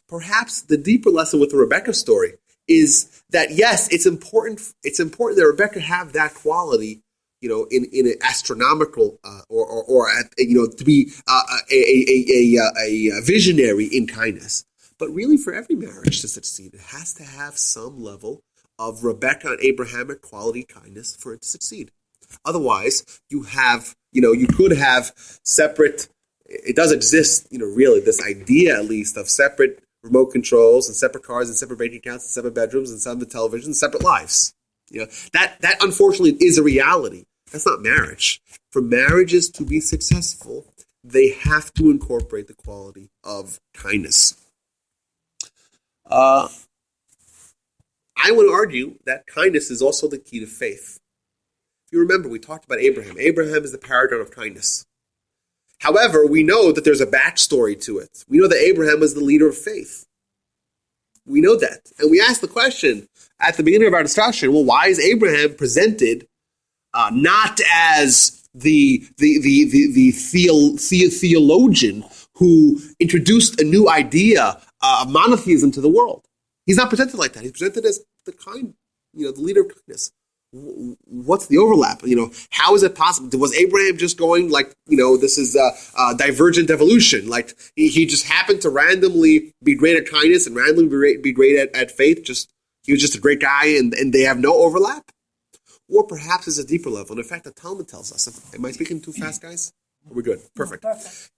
Perhaps the deeper lesson with the Rebecca story is that, yes, it's important that Rebecca have that quality, in an astronomical to be a visionary in kindness. But really, for every marriage to succeed, it has to have some level of Rebecca and Abrahamic quality kindness for it to succeed. Otherwise, you could have separate. It does exist, really, this idea at least of separate remote controls and separate cars and separate bank accounts and separate bedrooms and separate televisions and separate lives. That unfortunately is a reality. That's not marriage. For marriages to be successful, they have to incorporate the quality of kindness. I would argue that kindness is also the key to faith. If you remember, we talked about Abraham. Abraham is the paragon of kindness. However, we know that there's a backstory to it. We know that Abraham was the leader of faith. We know that. And we asked the question at the beginning of our discussion, well, why is Abraham presented not as the theologian who introduced a new idea of monotheism to the world? He's not presented like that. He's presented as the leader of kindness. What's the overlap? How is it possible? Was Abraham just going this is divergent evolution? Like he just happened to randomly be great at kindness and randomly be great at faith. He was just a great guy and they have no overlap? Or perhaps it's a deeper level. And in fact, the Talmud tells us. Am I speaking too fast, guys? We're good. Perfect.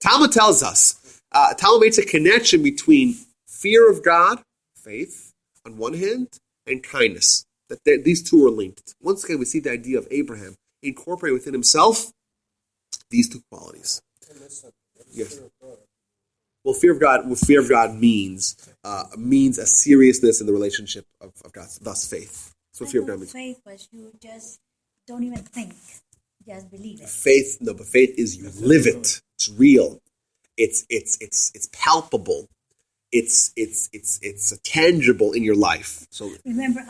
Talmud tells us. Talmud makes a connection between fear of God, faith, on one hand, and kindness. That these two are linked. Once again, we see the idea of Abraham incorporate within himself these two qualities. Yes. Well, fear of God means a seriousness in the relationship of God. Thus, faith. That's what fear of God means. Faith was you just don't even think, just believe it. Faith, no, but faith is you live it. It's real. It's palpable. It's tangible in your life. So remember,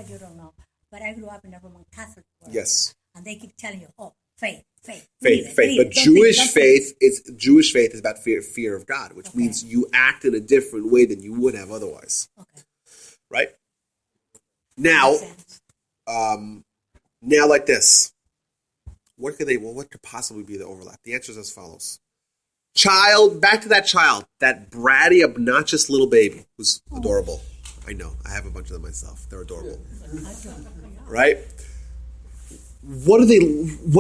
you don't know, but I grew up in a Roman Catholic world. Yes. And they keep telling you, faith. But Jewish faith is about fear of God, which means you act in a different way than you would have otherwise. Okay. Right? Now, like this. What could possibly be the overlap? The answer is as follows. Back to that child, that bratty, obnoxious little baby who's adorable. I know, I have a bunch of them myself. They're adorable. Right? What do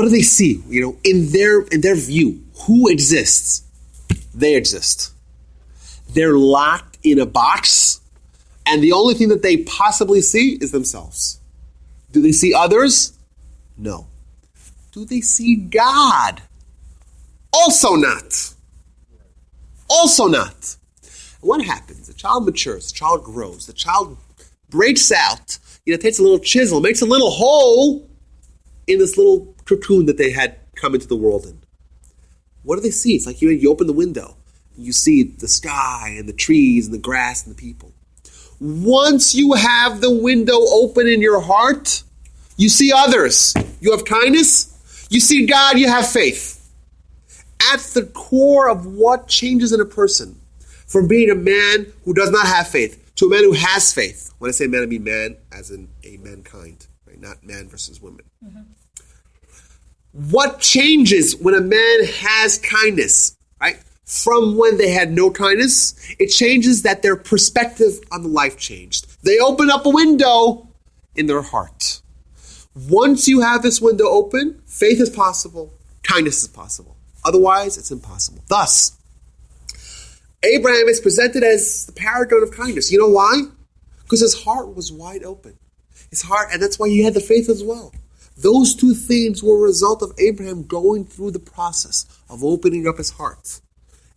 they see? In their view, who exists? They exist. They're locked in a box, and the only thing that they possibly see is themselves. Do they see others? No. Do they see God? Also not. What happens? The child matures, the child grows, the child breaks out, takes a little chisel, makes a little hole in this little cocoon that they had come into the world in. What do they see? It's like you open the window, you see the sky and the trees and the grass and the people. Once you have the window open in your heart, you see others. You have kindness, you see God, you have faith. At the core of what changes in a person from being a man who does not have faith to a man who has faith. When I say man, I mean man as in a mankind, right? Not man versus women. Mm-hmm. What changes when a man has kindness, right? From when they had no kindness, it changes that their perspective on the life changed. They open up a window in their heart. Once you have this window open, faith is possible, kindness is possible. Otherwise, it's impossible. Thus, Abraham is presented as the paragon of kindness. You know why? Because his heart was wide open. His heart, and that's why he had the faith as well. Those two things were a result of Abraham going through the process of opening up his heart.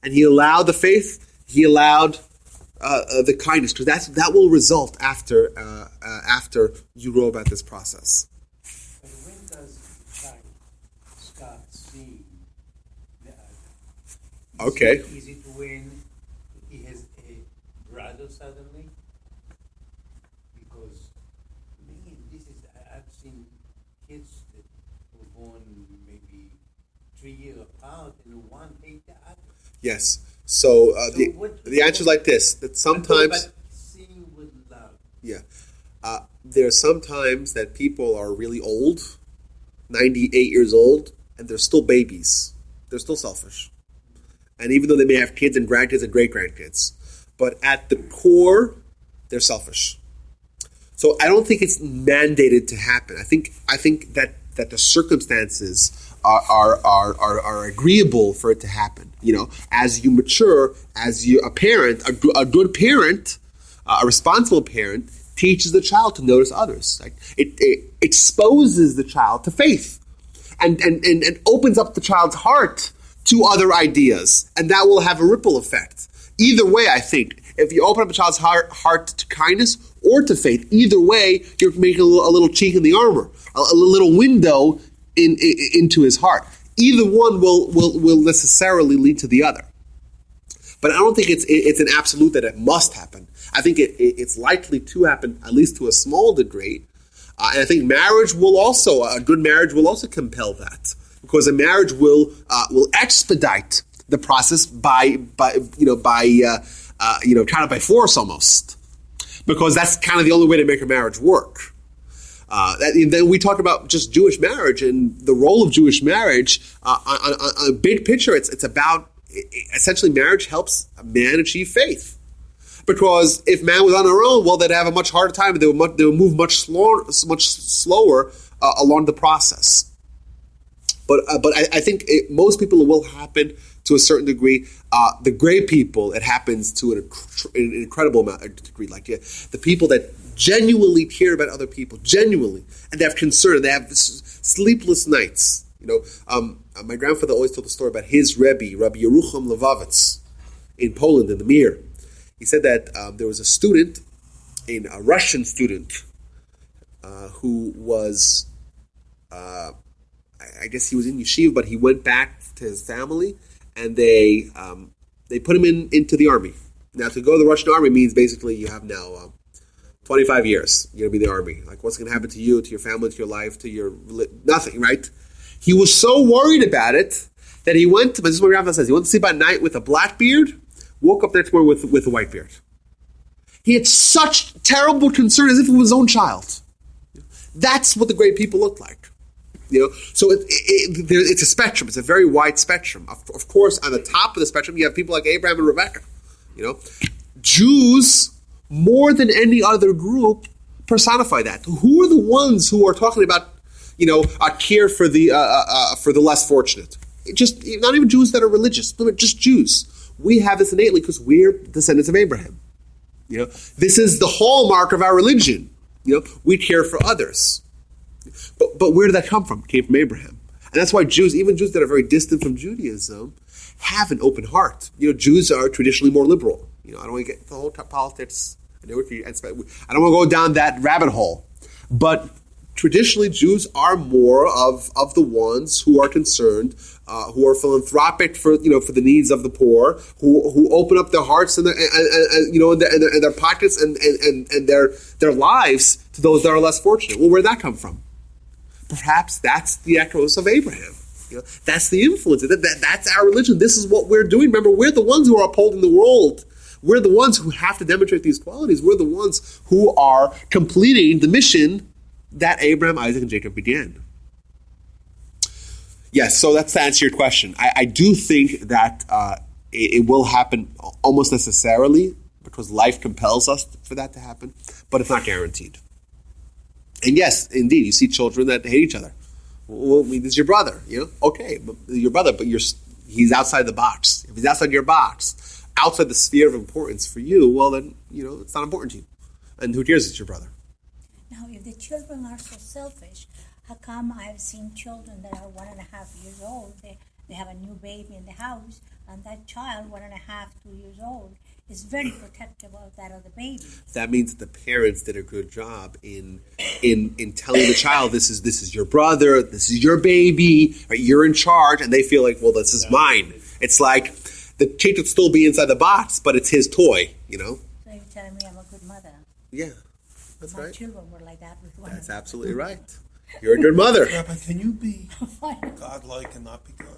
And he allowed the faith, he allowed the kindness, because that will result after you know about this process. But when does child start seeing the other? Okay. Is it when he has a brother suddenly? Because, man, I've seen kids that were born maybe 3 years apart and one hate the other. Yes. So what- the answer is like this: that sometimes, But seeing with love. yeah, there are sometimes that people are really old, 98 years old, and they're still babies. They're still selfish, and even though they may have kids and grandkids and great grandkids, but at the core, they're selfish. So I don't think it's mandated to happen. I think that the circumstances are agreeable for it to happen. You know, as you mature, a parent, a good parent, a responsible parent teaches the child to notice others. Like it exposes the child to faith, and opens up the child's heart to other ideas, and that will have a ripple effect. Either way, I think if you open up a child's heart to kindness or to faith, either way, you're making a little chink in the armor, a little window into his heart. Either one will necessarily lead to the other. But I don't think it's an absolute that it must happen. I think it's likely to happen, at least to a small degree. And I think a good marriage will also compel that, because a marriage will expedite the process by kind of by force almost, because that's kind of the only way to make a marriage work. Then we talk about just Jewish marriage and the role of Jewish marriage. On a big picture, it's about essentially marriage helps a man achieve faith. Because if man was on their own, well, they'd have a much harder time. They would move much slower along the process. But I think most people it will happen to a certain degree. The great people, it happens to an incredible degree. Like the people that genuinely care about other people, genuinely, and they have concern, and they have sleepless nights. You know, my grandfather always told the story about his Rebbe, Rabbi Yerucham Levovitz, in Poland, in the Mir. He said that there was a Russian student, who was, I guess he was in yeshiva, but he went back to his family, and they put him into the army. Now, to go to the Russian army means basically you have now 25 years. You're going to be in the army. Like, what's going to happen to you, to your family, to your life, to your nothing, right? He was so worried about it that he went. This is what my grandfather says. He went to sleep at night with a black beard. Woke up next morning with a white beard. He had such terrible concern, as if it was his own child. That's what the great people looked like. You know, so it's a spectrum. It's a very wide spectrum. Of course, on the top of the spectrum, you have people like Abraham and Rebecca. You know, Jews, more than any other group, personify that. Who are the ones who are talking about, a care for the less fortunate? Just not even Jews that are religious, but just Jews. We have this innately because we're descendants of Abraham. You know, this is the hallmark of our religion. You know, we care for others. But where did that come from? It came from Abraham. And that's why Jews, even Jews that are very distant from Judaism, have an open heart. You know, Jews are traditionally more liberal. You know, I don't want to get the whole politics. I don't want to go down that rabbit hole. But traditionally, Jews are more of the ones who are concerned, who are philanthropic for the needs of the poor, who open up their hearts and their pockets and their lives to those that are less fortunate. Well, where did that come from? Perhaps that's the echoes of Abraham. You know, that's the influence. That's our religion. This is what we're doing. Remember, we're the ones who are upholding the world. We're the ones who have to demonstrate these qualities. We're the ones who are completing the mission that Abraham, Isaac, and Jacob began. Yes, so that's to answer your question. I do think that it will happen almost necessarily because life compels us for that to happen, but it's not guaranteed. And yes, indeed, you see children that hate each other. Well, I mean, this is your brother, Okay, your brother, but he's outside the box. If he's outside your box, outside the sphere of importance for you, well then, it's not important to you. And who cares it's your brother? Now, if the children are so selfish, how come I've seen children that are 1.5 years old, they have a new baby in the house, and that child, 1.5, 2 years old, is very protective of that other baby. That means that the parents did a good job in telling the child, this is your brother, this is your baby, right? You're in charge, and they feel like, well, this is mine. It's like the kid would still be inside the box, but it's his toy, So you're telling me I'm a good mother. Yeah, that's My right. children were like that with one That's another. absolutely right. You're a good mother. Yeah, but can you be godlike and not be kind?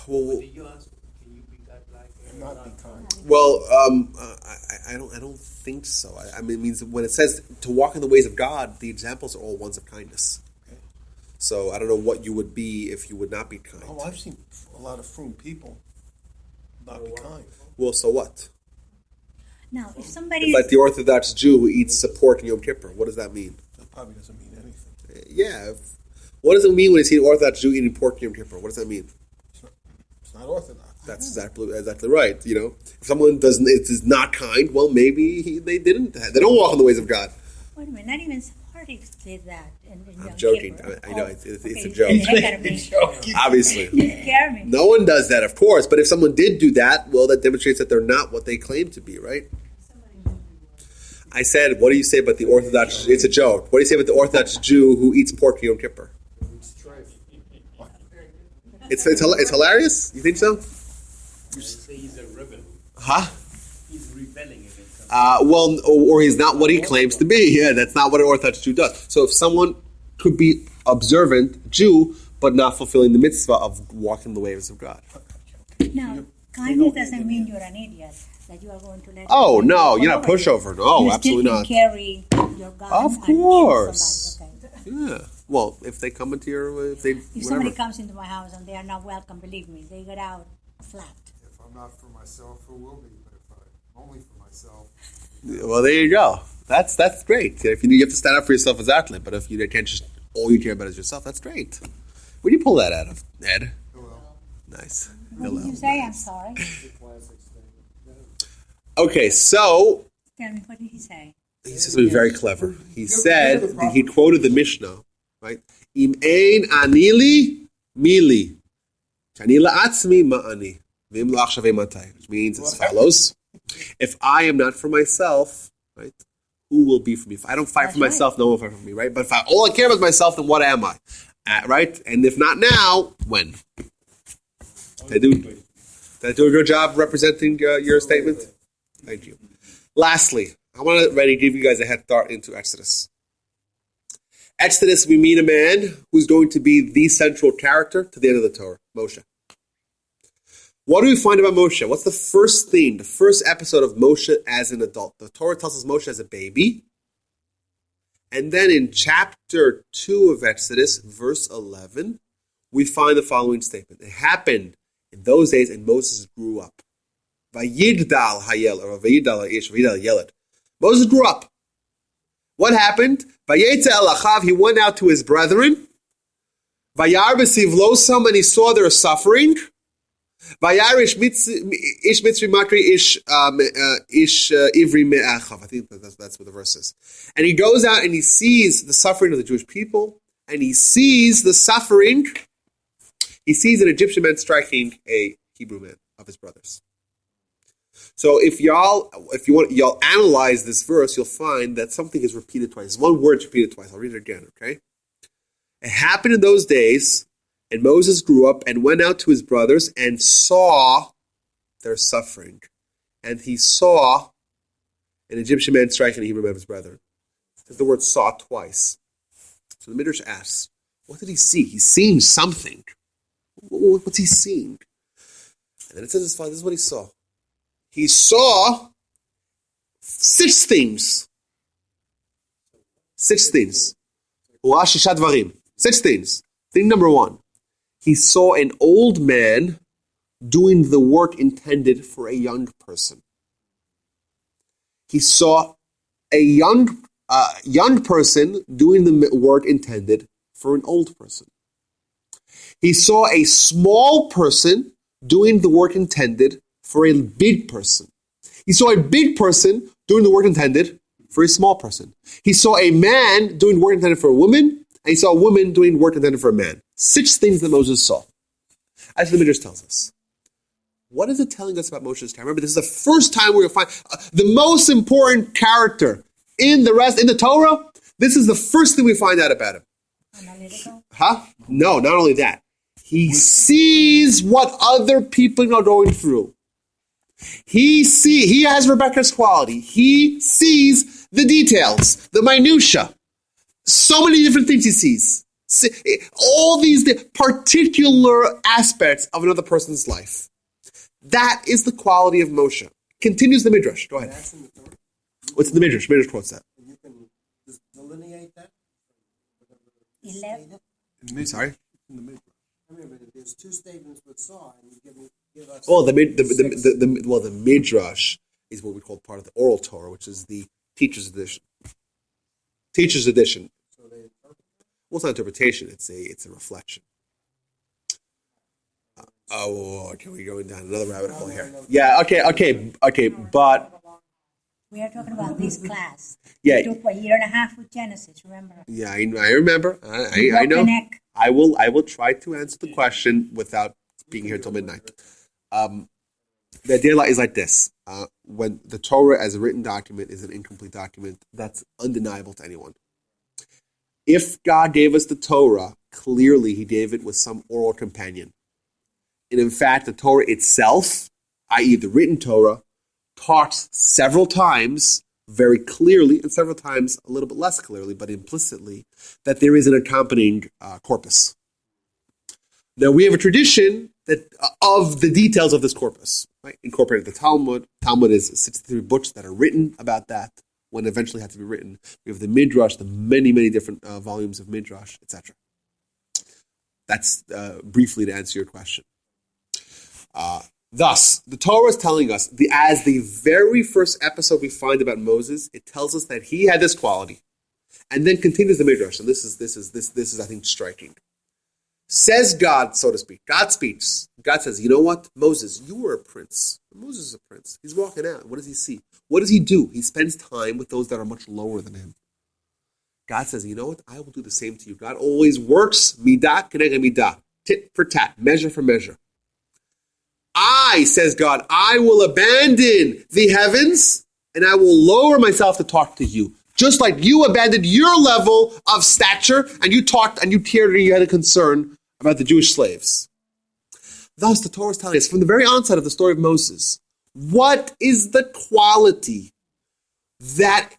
Well, Did you ask, can you be godlike and Not be kind. I don't think so. I mean, it means when it says to walk in the ways of God, the examples are all ones of kindness. Okay. So I don't know what you would be if you would not be kind. Oh, I've seen a lot of frum people not be kind. Well, so what? Now, if somebody It's like the Orthodox Jew who eats pork in Yom Kippur. What does that mean? That probably doesn't mean anything. Yeah. What does it mean when you see an Orthodox Jew eating pork in Yom Kippur? What does that mean? It's not orthodox. That's exactly right. If someone is not kind, well, maybe they don't walk in the ways of God. Wait a minute, not even Sephardics did that. I'm joking. I know it's a joke. Obviously. You scare me. No one does that, of course. But if someone did do that, well, that demonstrates that they're not what they claim to be, right? I said, what do you say about the Orthodox? It's a joke. What do you say about the Orthodox Jew who eats pork Yom Kippur? It's hilarious. You think so? you say he's a rebel? Huh? He's rebelling against something. Well, or he's not what he claims to be. Yeah, that's not what an Orthodox Jew does. So if someone could be observant Jew, but not fulfilling the mitzvah of walking the ways of God. Now, kindness doesn't mean you're an idiot, that you are going to let... Oh, people no, walk you're not over pushover. you. No, You absolutely still not. can carry your gun Of and shoot course. somebody, okay? Yeah. Well, if they come into your... If Somebody comes into my house and they are not welcome, believe me, they get out flat. If I'm not for myself, who will be? But if I'm only for myself, Well, there you go. That's great. If you have to stand up for yourself as athlete, but if you can't just all you care about is yourself, that's great. Where do you pull that out of, Ed? Nice. What did you say? I'm sorry. Okay, so Tell me, what did he say? he says something very clever. He said, he quoted the Mishnah, right? Im ein anili mili. Ani la'atzmi ma'ani. V'im la'achshavei matai. Which means as follows. If I am not for myself, right, who will be for me? If I don't fight That's for myself, no one will fight for me, right? But if all I care about is myself, then what am I? Right? And if not now, when? Did I do a good job representing your statement? Thank you. Lastly, I want to give you guys a head start into Exodus. Exodus, we meet a man who's going to be the central character to the end of the Torah, Moshe. What do we find about Moshe? What's the first thing, the first episode of Moshe as an adult? The Torah tells us Moshe as a baby. And then in chapter 2 of Exodus, verse 11, we find the following statement. It happened in those days, and Moses grew up. Vayigdal hayel, or vayigdal ha'ish, vayigdal yeled. Moses grew up. What happened? Vayetze el achav, he went out to his brethren. Vayar b'sivlosam, and he saw their suffering. Vayar ish mitzri matri ish ivri me'achav. I think that's what the verse is. And he goes out and he sees the suffering of the Jewish people, and he sees the suffering. He sees an Egyptian man striking a Hebrew man of his brothers. So if y'all analyze this verse, you'll find that something is repeated twice. One word is repeated twice. I'll read it again, okay? It happened in those days, and Moses grew up and went out to his brothers and saw their suffering. And he saw an Egyptian man striking a Hebrew man of his brethren. There's the word saw twice. So the Midrash asks, what did he see? He's seeing something. What's he seeing? And then it says, this is what he saw. He saw 6 things. 6 things. 6 things. Thing number 1. He saw an old man doing the work intended for a young person. He saw a young person doing the work intended for an old person. He saw a small person doing the work intended for a big person. He saw a big person doing the work intended for a small person. He saw a man doing work intended for a woman, and he saw a woman doing work intended for a man. 6 things that Moses saw. As the Midrash tells us. What is it telling us about Moshe's character? Remember, this is the first time we're going to find the most important character in the Torah. This is the first thing we find out about him. Analytical. No, not only that. He sees what other people are going through. He has Rebecca's quality. He sees the details, the minutia. So many different things he sees. All these particular aspects of another person's life. That is the quality of Moshe. Continues the Midrash. Go ahead. That's in the Torah. What's in the Midrash? Midrash quotes that. And you can just delineate that. 11. Sorry? In the Midrash. I mean, but there's 2 statements with saw, and you give us. Well, the Midrash is what we call part of the oral Torah, which is the teacher's edition. Teacher's edition. So they interpret. Well, it's not interpretation. It's a reflection. Okay, we're going down another rabbit hole here. Yeah, okay, but We are talking about this class. Yeah. It took a year and a half with Genesis, remember? yeah, I remember. I Broke the know. neck. I will try to answer the question without being here till midnight. The idea is like this: when the Torah as a written document is an incomplete document, that's undeniable to anyone. If God gave us the Torah, clearly He gave it with some oral companion. And in fact, the Torah itself, i.e. the written Torah, talks several times very clearly, and several times a little bit less clearly, but implicitly, that there is an accompanying corpus. Now, we have a tradition that of the details of this corpus, right? Incorporated the Talmud. Talmud is 63 books that are written about that, when it eventually had to be written. We have the Midrash, the many, many different volumes of Midrash, etc. That's briefly to answer your question. Thus, the Torah is telling us, as the very first episode we find about Moses, it tells us that he had this quality, and then continues the Midrash. And this is I think striking. Says God, so to speak. God speaks. God says, "You know what, Moses, you were a prince. Moses is a prince. He's walking out. What does he see? What does he do? He spends time with those that are much lower than him." God says, "You know what? I will do the same to you." God always works midah k'neged midah, tit for tat, measure for measure. Says God, I will abandon the heavens and I will lower myself to talk to you. Just like you abandoned your level of stature and you talked and you cared and you had a concern about the Jewish slaves. Thus, the Torah is telling us from the very onset of the story of Moses, what is the quality that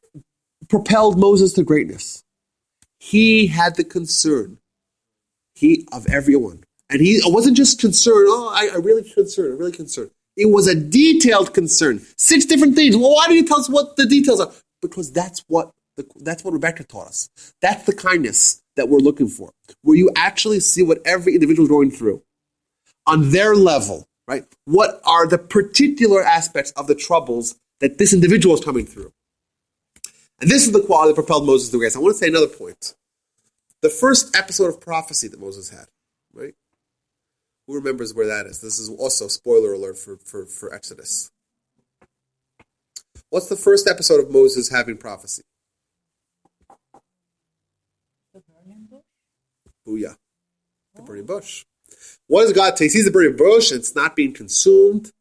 propelled Moses to greatness? He had the concern of everyone. And he wasn't just concerned, I'm really concerned. It was a detailed concern. 6 different things. Well, why do you tell us what the details are? Because that's what Rebecca taught us. That's the kindness that we're looking for, where you actually see what every individual is going through on their level, right? What are the particular aspects of the troubles that this individual is coming through? And this is the quality that propelled Moses to grace. I want to say another point. The first episode of prophecy that Moses had, right? Who remembers where that is? This is also spoiler alert for Exodus. What's the first episode of Moses having prophecy? The burning bush. Booyah. The burning bush. What does God say? He sees the burning bush and it's not being consumed.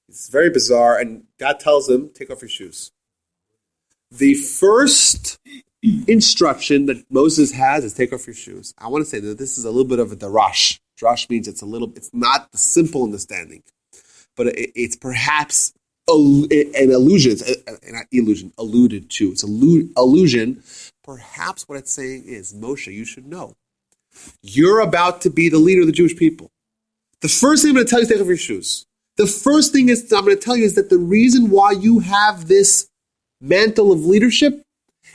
It's very bizarre. And God tells him, take off your shoes. The first instruction that Moses has is take off your shoes. I want to say that this is a little bit of a darash. Darash means it's not the simple understanding, but it's perhaps an illusion. Not illusion, alluded to. It's allusion. Perhaps what it's saying is, Moshe, you should know. You're about to be the leader of the Jewish people. The first thing I'm going to tell you is take off your shoes. The first thing I'm going to tell you is that the reason why you have this mantle of leadership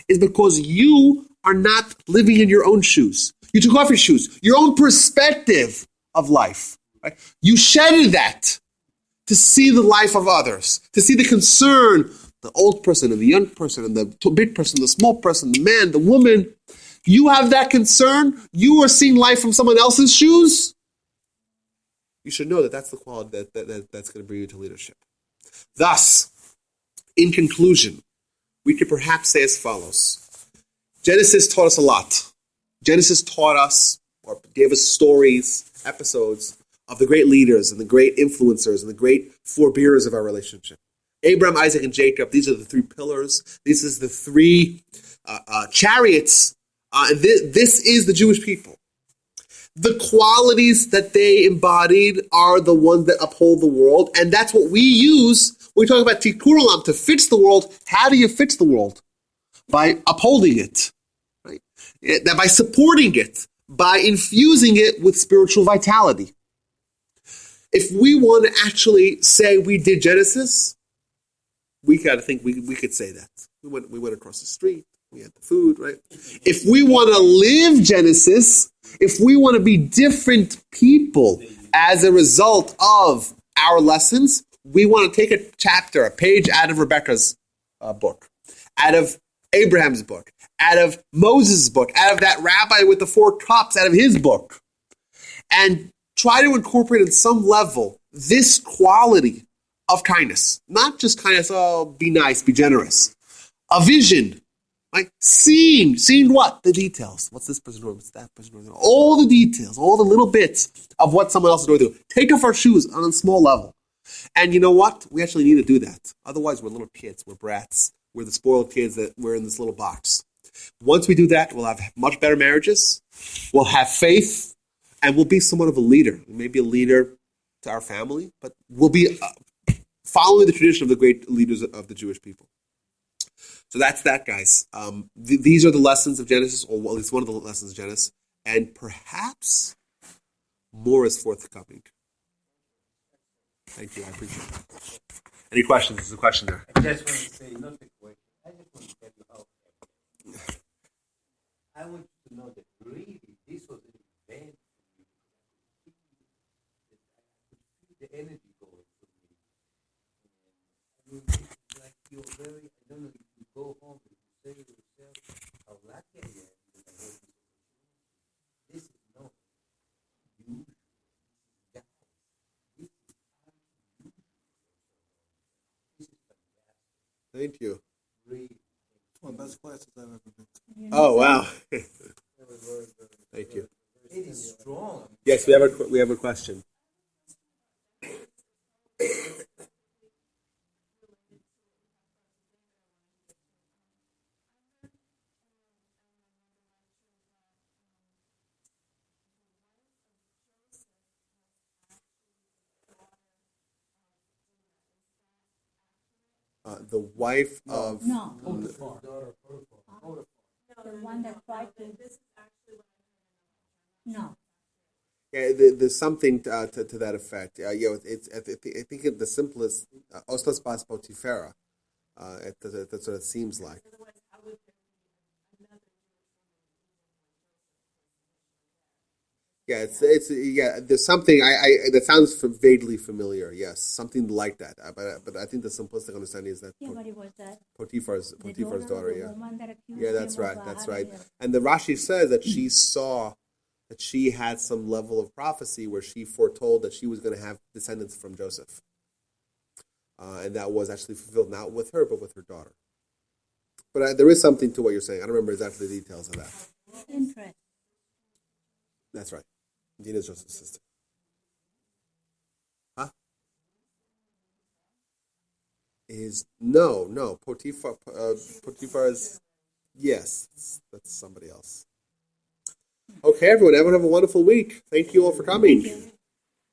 is because you are not living in your own shoes. You took off your shoes, your own perspective of life. Right? You shedded that to see the life of others, to see the concern, the old person and the young person and the big person, the small person, the man, the woman. You have that concern. You are seeing life from someone else's shoes. you should know that that's the quality that's going to bring you to leadership. Thus, in conclusion, we could perhaps say as follows. Genesis taught us a lot. Genesis taught us, or gave us stories, episodes, of the great leaders and the great influencers and the great forebearers of our relationship. Abraham, Isaac, and Jacob, these are the three pillars. This is the three chariots. And this is the Jewish people. The qualities that they embodied are the ones that uphold the world, and that's what we use when we talk about tikkun olam, to fix the world. How do you fix the world? By upholding it, right? By supporting it, by infusing it with spiritual vitality. If we want to actually say we did Genesis, we got to think we could say that. We went across the street. We had the food, right? If we want to live Genesis, if we want to be different people as a result of our lessons, we want to take a chapter, a page out of Rebecca's book, out of Abraham's book, out of Moses' book, out of that rabbi with the 4 cups, out of his book, and try to incorporate on some level this quality of kindness. Not just kindness, be nice, be generous. A vision. Right? Seeing what? The details. What's this person doing? What's that person doing? All the details, all the little bits of what someone else is going to do. Take off our shoes on a small level. And you know what? We actually need to do that. Otherwise, we're little kids. We're brats. We're the spoiled kids that we're in this little box. Once we do that, we'll have much better marriages. We'll have faith. And we'll be somewhat of a leader. We may be a leader to our family, but we'll be following the tradition of the great leaders of the Jewish people. So that's that, guys. These are the lessons of Genesis, or at least one of the lessons of Genesis, and perhaps more is forthcoming. Thank you, I appreciate it. Any questions? There's a question there. I just want to say, not a question, I just want to tell you how I want you to know that really this was an event for me. The energy going for me. I mean, it's like you're very, I don't know if you go home and you say to yourself how lucky I am that I have this opportunity. This is not usual. This is unusual. This is fantastic. Thank you. Really. It's one of the best classes I've ever been to. Oh, wow. Thank you. It is strong. Yes, we have a question. The wife of... No. The one that tried to. No. Yeah, there's something to that effect. I think the simplest, Ostas Bas Potifera, that's what it seems like. Yeah, there's something that sounds vaguely familiar. Yes, something like that. But I think the simplistic understanding is that Yeah, but it was that. Potiphar's daughter. The Yeah, woman that accused yeah, that's him right. of That's having right. a- And the Rashi says that she saw that she had some level of prophecy where she foretold that she was going to have descendants from Joseph, and that was actually fulfilled not with her but with her daughter. But there is something to what you're saying. I don't remember exactly the details of that. Interest. That's right. Dina's Joseph's sister. Huh? No. Potiphar is, yes, that's somebody else. Okay, everyone, have a wonderful week. Thank you all for coming.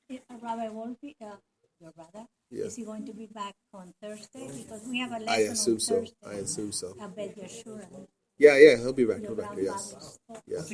Rabbi Wolpe, your brother, Yeah. is he going to be back on Thursday? Because we have a lesson I assume so. on Thursday. I assume so. About Yeshua. Yeah, he'll be back. Your Yes. grandfather. Yes.